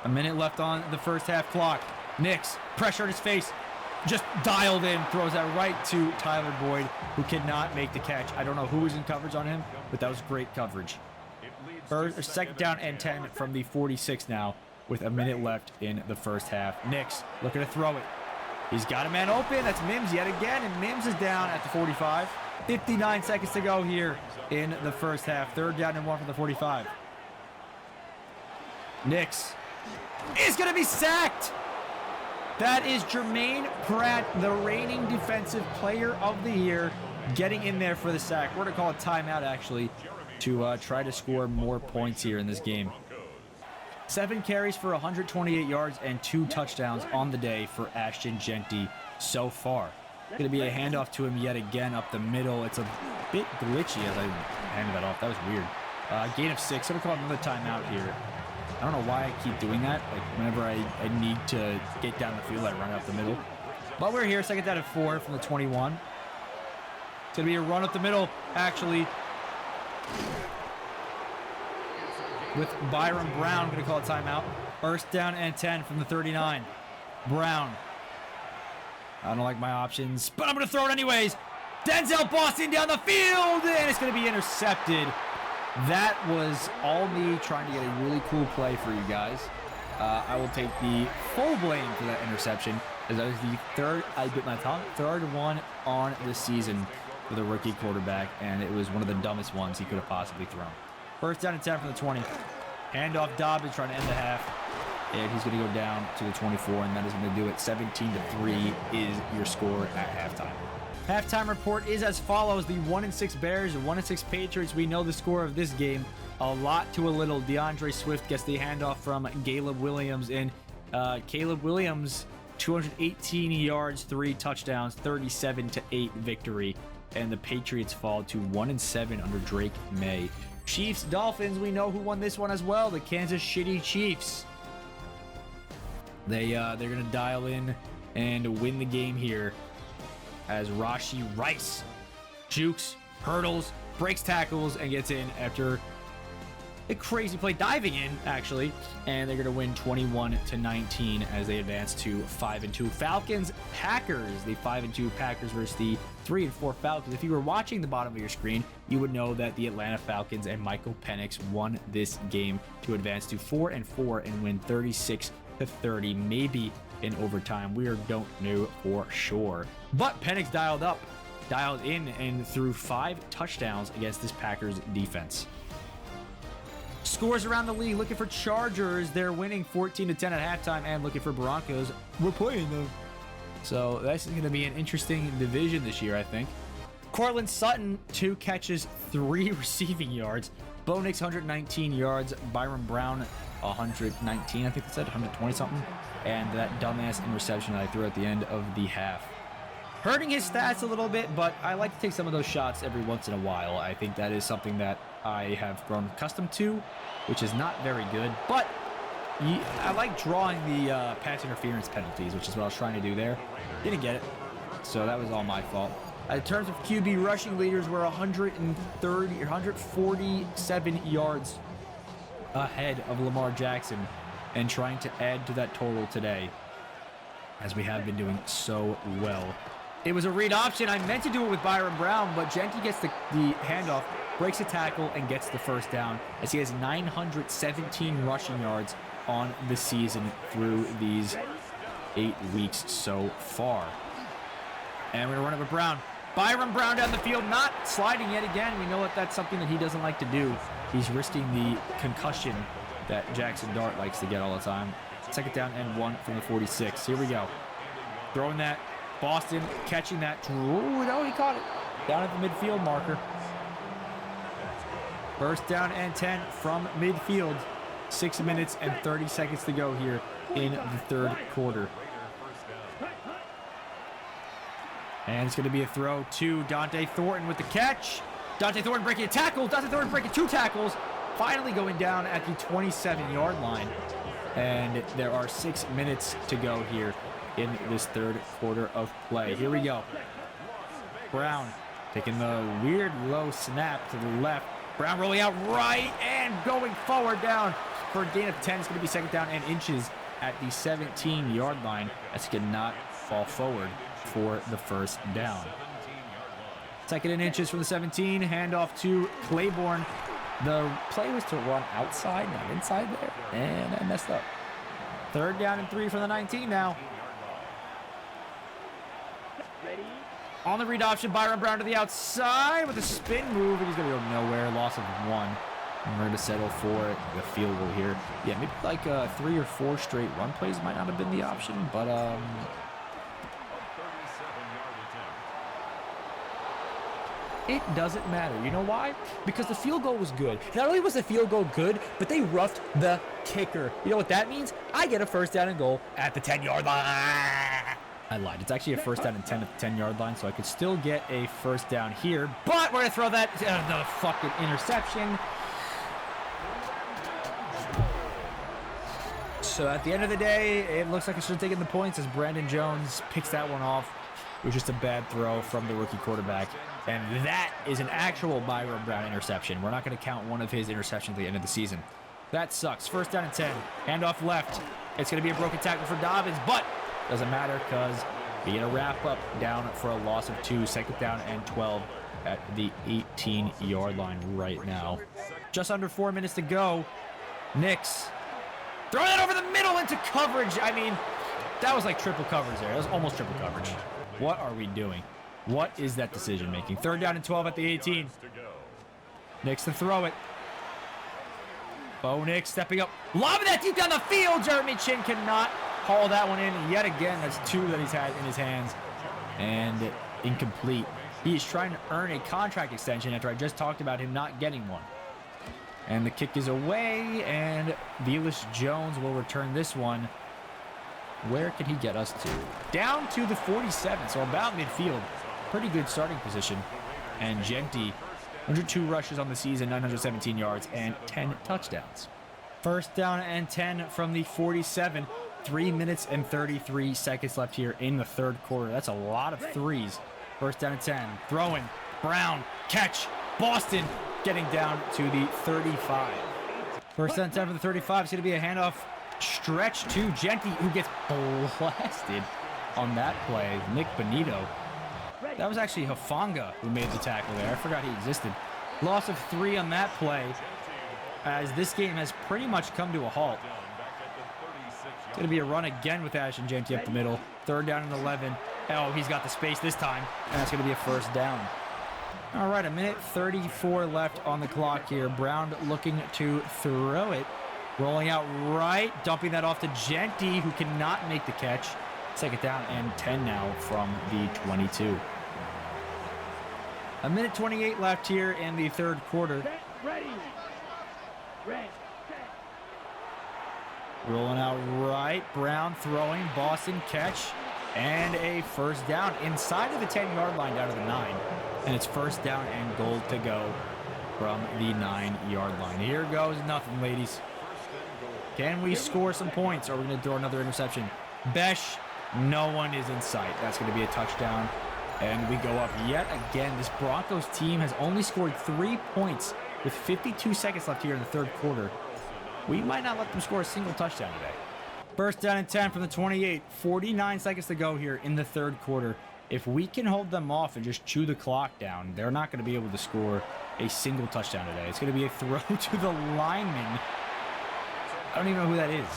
Speaker 1: A minute left on the first half clock. Nix, pressure in his face, just dialed in, throws that right to Tyler Boyd, who cannot make the catch. I don't know who was in coverage on him, but that was great coverage. Second down and 10 from the 46 now, with a minute left in the first half. Nix looking to throw it. He's got a man open. That's Mims yet again, and Mims is down at the 45. 59 seconds to go here in the first half. Third down and 1 from the 45. Nix is going to be sacked. That is Jermaine Pratt, the reigning defensive player of the year, getting in there for the sack. We're going to call a timeout, actually, to try to score more points here in this game. 7 carries for 128 yards and 2 touchdowns on the day for Ashton Genty so far. Going to be a handoff to him yet again up the middle. It's a bit glitchy as I handed that off. That was weird. Gain of 6. I'm going to call another timeout here. I don't know why I keep doing that. Like, whenever I need to get down the field, I run up the middle. But we're here, second down and 4 from the 21. It's going to be a run up the middle, actually, with Byron Brown. Going to call a timeout. First down and 10 from the 39. Brown. I don't like my options, but I'm going to throw it anyways. Denzel Boston down the field, and it's going to be intercepted. That was all me trying to get a really cool play for you guys. I will take the full blame for that interception, as that was the third one on the season for the rookie quarterback, and it was one of the dumbest ones he could have possibly thrown. First down and 10 from the 20. Handoff Dobbins trying to end the half, and he's going to go down to the 24, and that is going to do it. 17-3 is your score at halftime. Halftime report is as follows. The 1-6 Bears, 1-6 Patriots. We know the score of this game. A lot to a little. DeAndre Swift gets the handoff from Caleb Williams. And Caleb Williams, 218 yards, 3 touchdowns, 37-8 victory and the Patriots fall to 1-7 under Drake May. Chiefs, Dolphins, we know who won this one as well. The Kansas City Chiefs. They're going to dial in and win the game here as Rashee Rice jukes, hurdles, breaks tackles, and gets in after a crazy play, diving in, actually. And they're going to win 21-19 as they advance to 5-2. Falcons, Packers. The 5-2 Packers versus the 3-4 Falcons. If you were watching the bottom of your screen, you would know that the Atlanta Falcons and Michael Penix won this game to advance to 4-4 and win 36-30, maybe in overtime. We don't know for sure. But Penix dialed in and threw 5 touchdowns against this Packers defense. Scores around the league, looking for Chargers. They're winning 14-10 at halftime, and looking for Broncos. We're playing them. So this is going to be an interesting division this year, I think. Cortland Sutton, 2 catches, 3 receiving yards. Bo Nix, 119 yards. Byron Brown, 119, I think they said, 120 something. And that dumbass interception that I threw at the end of the half. Hurting his stats a little bit, but I like to take some of those shots every once in a while. I think that is something that I have grown accustomed to, which is not very good. But I like drawing the pass interference penalties, which is what I was trying to do there. Didn't get it, so that was all my fault. In terms of QB rushing leaders, we're 147 yards ahead of Lamar Jackson and trying to add to that total today, as we have been doing so well. It was a read option. I meant to do it with Byron Brown, but Genty gets the handoff, breaks a tackle, and gets the first down, as he has 917 rushing yards on the season through these 8 weeks so far. And we're going to run over Brown. Byron Brown down the field, not sliding yet again. We know that that's something that he doesn't like to do. He's risking the concussion that Jackson Dart likes to get all the time. 2nd down and 1 from the 46. Here we go. Throwing that. Boston catching that. Oh, no, he caught it. Down at the midfield marker. First down and 10 from midfield. 6 minutes and 30 seconds to go here in the 3rd quarter. And it's going to be a throw to Dante Thornton with the catch. Dante Thornton breaking a tackle. Dante Thornton breaking 2 tackles. Finally going down at the 27-yard line. And there are 6 minutes to go here in this 3rd quarter of play. Here we go. Brown taking the weird low snap to the left. Brown rolling out right and going forward down for a gain of 10. It's going to be 2nd down and inches at the 17-yard line. As he cannot fall forward for the first down. 2nd and inches from the 17. Handoff to Claiborne. The play was to run outside, not inside there. And I messed up. 3rd down and 3 from the 19 now. On the read option, Byron Brown to the outside with a spin move, and he's going to go nowhere. Loss of 1. And we're going to settle for the field goal here. Yeah, maybe like 3 or 4 straight run plays might not have been the option, but it doesn't matter. You know why? Because the field goal was good. Not only was the field goal good, but they roughed the kicker. You know what that means? I get a 1st down and goal at the 10-yard line. I lied. It's actually a 1st down and 10 at the 10-yard line, so I could still get a 1st down here. But we're going to throw that the fucking interception. So at the end of the day, it looks like I should have taken the points as Brandon Jones picks that one off. It was just a bad throw from the rookie quarterback. And that is an actual Byron Brown interception. We're not going to count one of his interceptions at the end of the season. That sucks. 1st down and 10. Handoff left. It's going to be a broken tackle for Dobbins, but doesn't matter because we get a wrap up down for a loss of 2. 2nd down and 12 at the 18-yard line right now. Just under 4 minutes to go. Nix throwing that over the middle into coverage. I mean, that was like triple coverage there. That was almost triple coverage. What are we doing? What is that decision making? 3rd down and 12 at the 18. Nix to throw it. Bo Nix stepping up. Lobbing that deep down the field. Jeremy Chin cannot haul that one in. Yet again, that's 2 that he's had in his hands. And incomplete. He's trying to earn a contract extension after I just talked about him not getting one. And the kick is away. And Velus Jones will return this one. Where can he get us to? Down to the 47. So about midfield. Pretty good starting position And Genty, 102 rushes on the season, 917 yards, and 10 touchdowns. First down and 10 from the 47. 3 minutes and 33 seconds left here in the third quarter. That's a lot of threes. First down and 10. Throwing. Brown. Catch. Boston getting down to the 35. First down and 10 for the 35. It's going to be a handoff stretch to Genty, who gets blasted on that play. Nick Benito. That was actually Hufanga who made the tackle there. I forgot he existed. Loss of 3 on that play, as this game has pretty much come to a halt. It's going to be a run again with Ashton Genty up the middle. Third down and 11. Oh, he's got the space this time, and that's going to be a first down. All right, 1:34 left on the clock here. Brown looking to throw it. Rolling out right, dumping that off to Genty, who cannot make the catch. Second down and 10 now from the 22. 1:28 left here in the third quarter. Rolling out right, Brown throwing, Boston catch, and a first down inside of the 10-yard line down to the 9. And it's first down and goal to go from the 9-yard line. Here goes nothing, ladies. Can we score some points, or are we going to throw another interception? Besh, no one is in sight. That's going to be a touchdown. And we go up yet again. This Broncos team has only scored 3 points with 52 seconds left here in the third quarter. We might not let them score a single touchdown today. First down and 10 from the 28. 49 seconds to go here in the third quarter. If we can hold them off and just chew the clock down, they're not going to be able to score a single touchdown today. It's going to be a throw to the lineman. I don't even know who that is.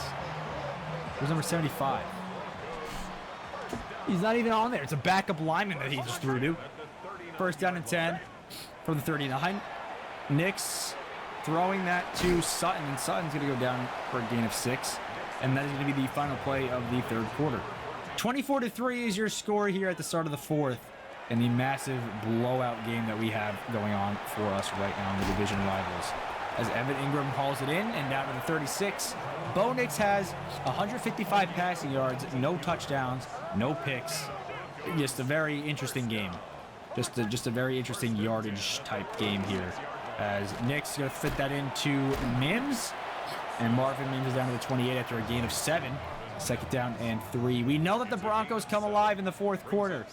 Speaker 1: Who's number 75? He's not even on there. It's a backup lineman that he just threw to. First down and 10 from the 39. Nix throwing that to Sutton, and Sutton's going to go down for a gain of 6. And that is going to be the final play of the third quarter. 24-3 is your score here at the start of the fourth, in the massive blowout game that we have going on for us right now in the division rivals. As Evan Ingram hauls it in, and down to the 36. Bo Nix has 155 passing yards, no touchdowns, no picks. Just a very interesting game. Just a very interesting yardage type game here. As Nix going to fit that into Mims. And Marvin Mims is down to the 28 after a gain of 7. Second down and 3. We know that the Broncos come alive in the fourth quarter.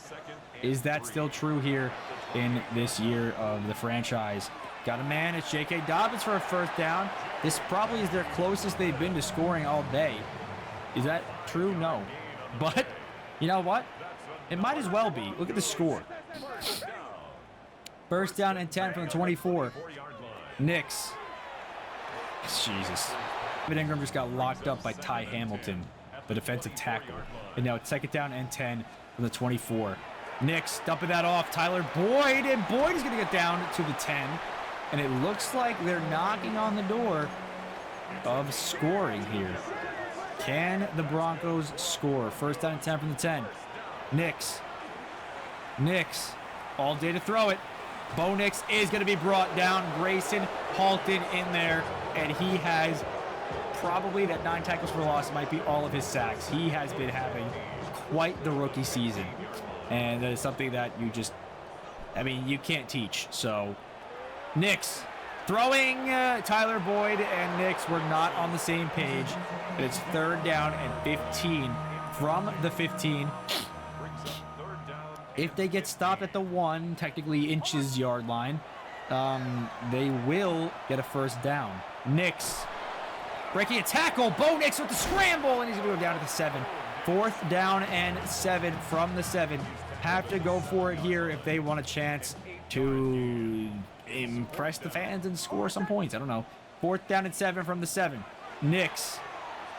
Speaker 1: Is that still true here in this year of the franchise? Got a man. It's J.K. Dobbins for a first down. This probably is their closest they've been to scoring all day. Is that true? No. But, you know what? It might as well be. Look at the score. First down and 10 from the 24. Nix. Jesus. Evan Ingram just got locked up by Ty Hamilton, the defensive tackle. And now it's second down and 10 from the 24. Nix dumping that off. Tyler Boyd. And Boyd is going to get down to the 10. And it looks like they're knocking on the door of scoring here. Can the Broncos score? First down and 10 from the 10. Nix. All day to throw it. Bo Nix is going to be brought down. Grayson Halton in there. And he has probably that 9 tackles for loss might be all of his sacks. He has been having quite the rookie season. And that is something that you can't teach. So, Nix throwing. Tyler Boyd and Nix were not on the same page. But it's third down and 15 from the 15. If they get stopped at the 1, technically inches yard line, they will get a first down. Nix breaking a tackle. Bo Nix with the scramble, and he's going to go down to the 7. Fourth down and 7 from the 7. Have to go for it here if they want a chance to impress the fans and score some points. I don't know. Fourth down and 7 from the 7. Nix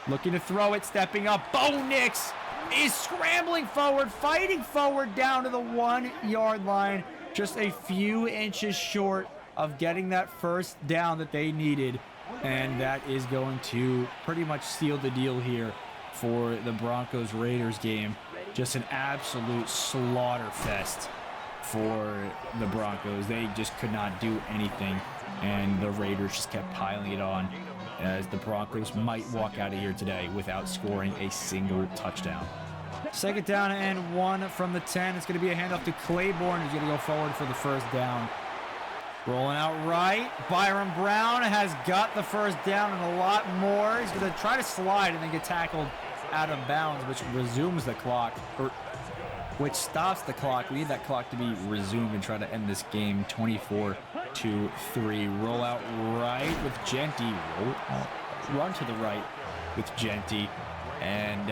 Speaker 1: looking to throw it, stepping up. Bo Nix is scrambling forward, fighting forward down to the 1-yard line. Just a few inches short of getting that first down that they needed. And that is going to pretty much seal the deal here for the Broncos-Raiders game. Just an absolute slaughter fest for the Broncos. They just could not do anything, and the Raiders just kept piling it on, as the Broncos might walk out of here today without scoring a single touchdown. Second down and 1 from the 10. It's going to be a handoff to Claiborne. He's going to go forward for the first down. Rolling out right. Byron Brown has got the first down and a lot more. He's going to try to slide and then get tackled out of bounds, which resumes the clock, or which stops the clock. We need that clock to be resumed and try to end this game 24-3. Roll out right with Genty. Run to the right with Genty. And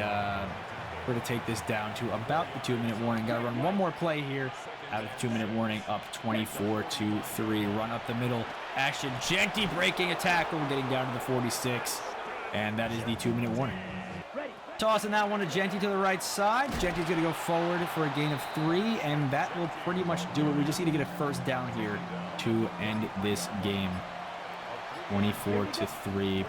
Speaker 1: we're going to take this down to about the 2-minute warning. Got to run one more play here out of the 2-minute warning, up 24-3. Run up the middle. Ashton Genty breaking a tackle, getting down to the 46. And that is the 2-minute warning. Tossing that one to Genty to the right side. Genty's going to go forward for a gain of 3, and that will pretty much do it. We just need to get a first down here to end this game. 24-3.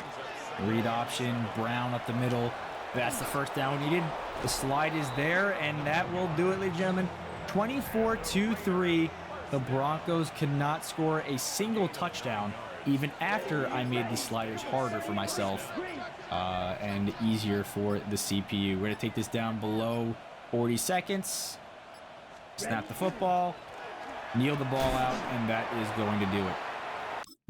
Speaker 1: Read option. Brown up the middle. That's the first down needed. The slide is there, and that will do it, ladies and gentlemen. 24-3. The Broncos cannot score a single touchdown, even after I made the sliders harder for myself and easier for the CPU. We're going to take this down below 40 seconds. Snap the football. Kneel the ball out, and that is going to do it.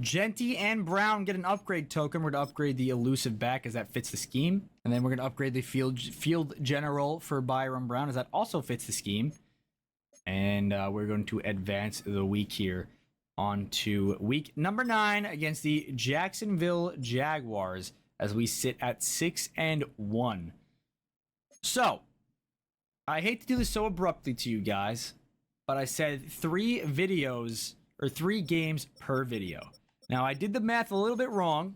Speaker 1: Genty and Brown get an upgrade token. We're going to upgrade the elusive back as that fits the scheme. And then we're going to upgrade the field general for Byron Brown as that also fits the scheme. And we're going to advance the week here on to week number 9 against the Jacksonville Jaguars as we sit at 6-1. So, I hate to do this so abruptly to you guys, but I said 3 videos or 3 games per video. Now, I did the math a little bit wrong,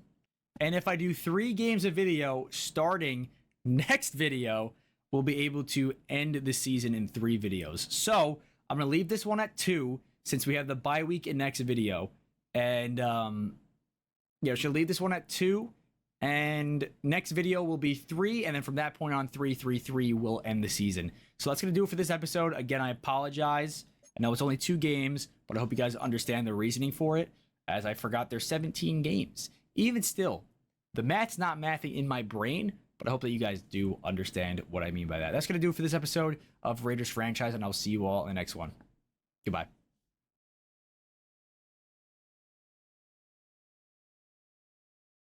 Speaker 1: and if I do 3 games of video starting next video, we'll be able to end the season in 3 videos. So, I'm going to leave this one at 2 since we have the bye week in next video. And, yeah, should leave this one at 2. And next video will be 3. And then from that point on, 3 will end the season. So that's going to do it for this episode. Again, I apologize. I know it's only 2 games, but I hope you guys understand the reasoning for it, as I forgot there's 17 games. Even still, the math's not mathing in my brain, but I hope that you guys do understand what I mean by that. That's going to do it for this episode of Raiders Franchise, and I'll see you all in the next one. Goodbye.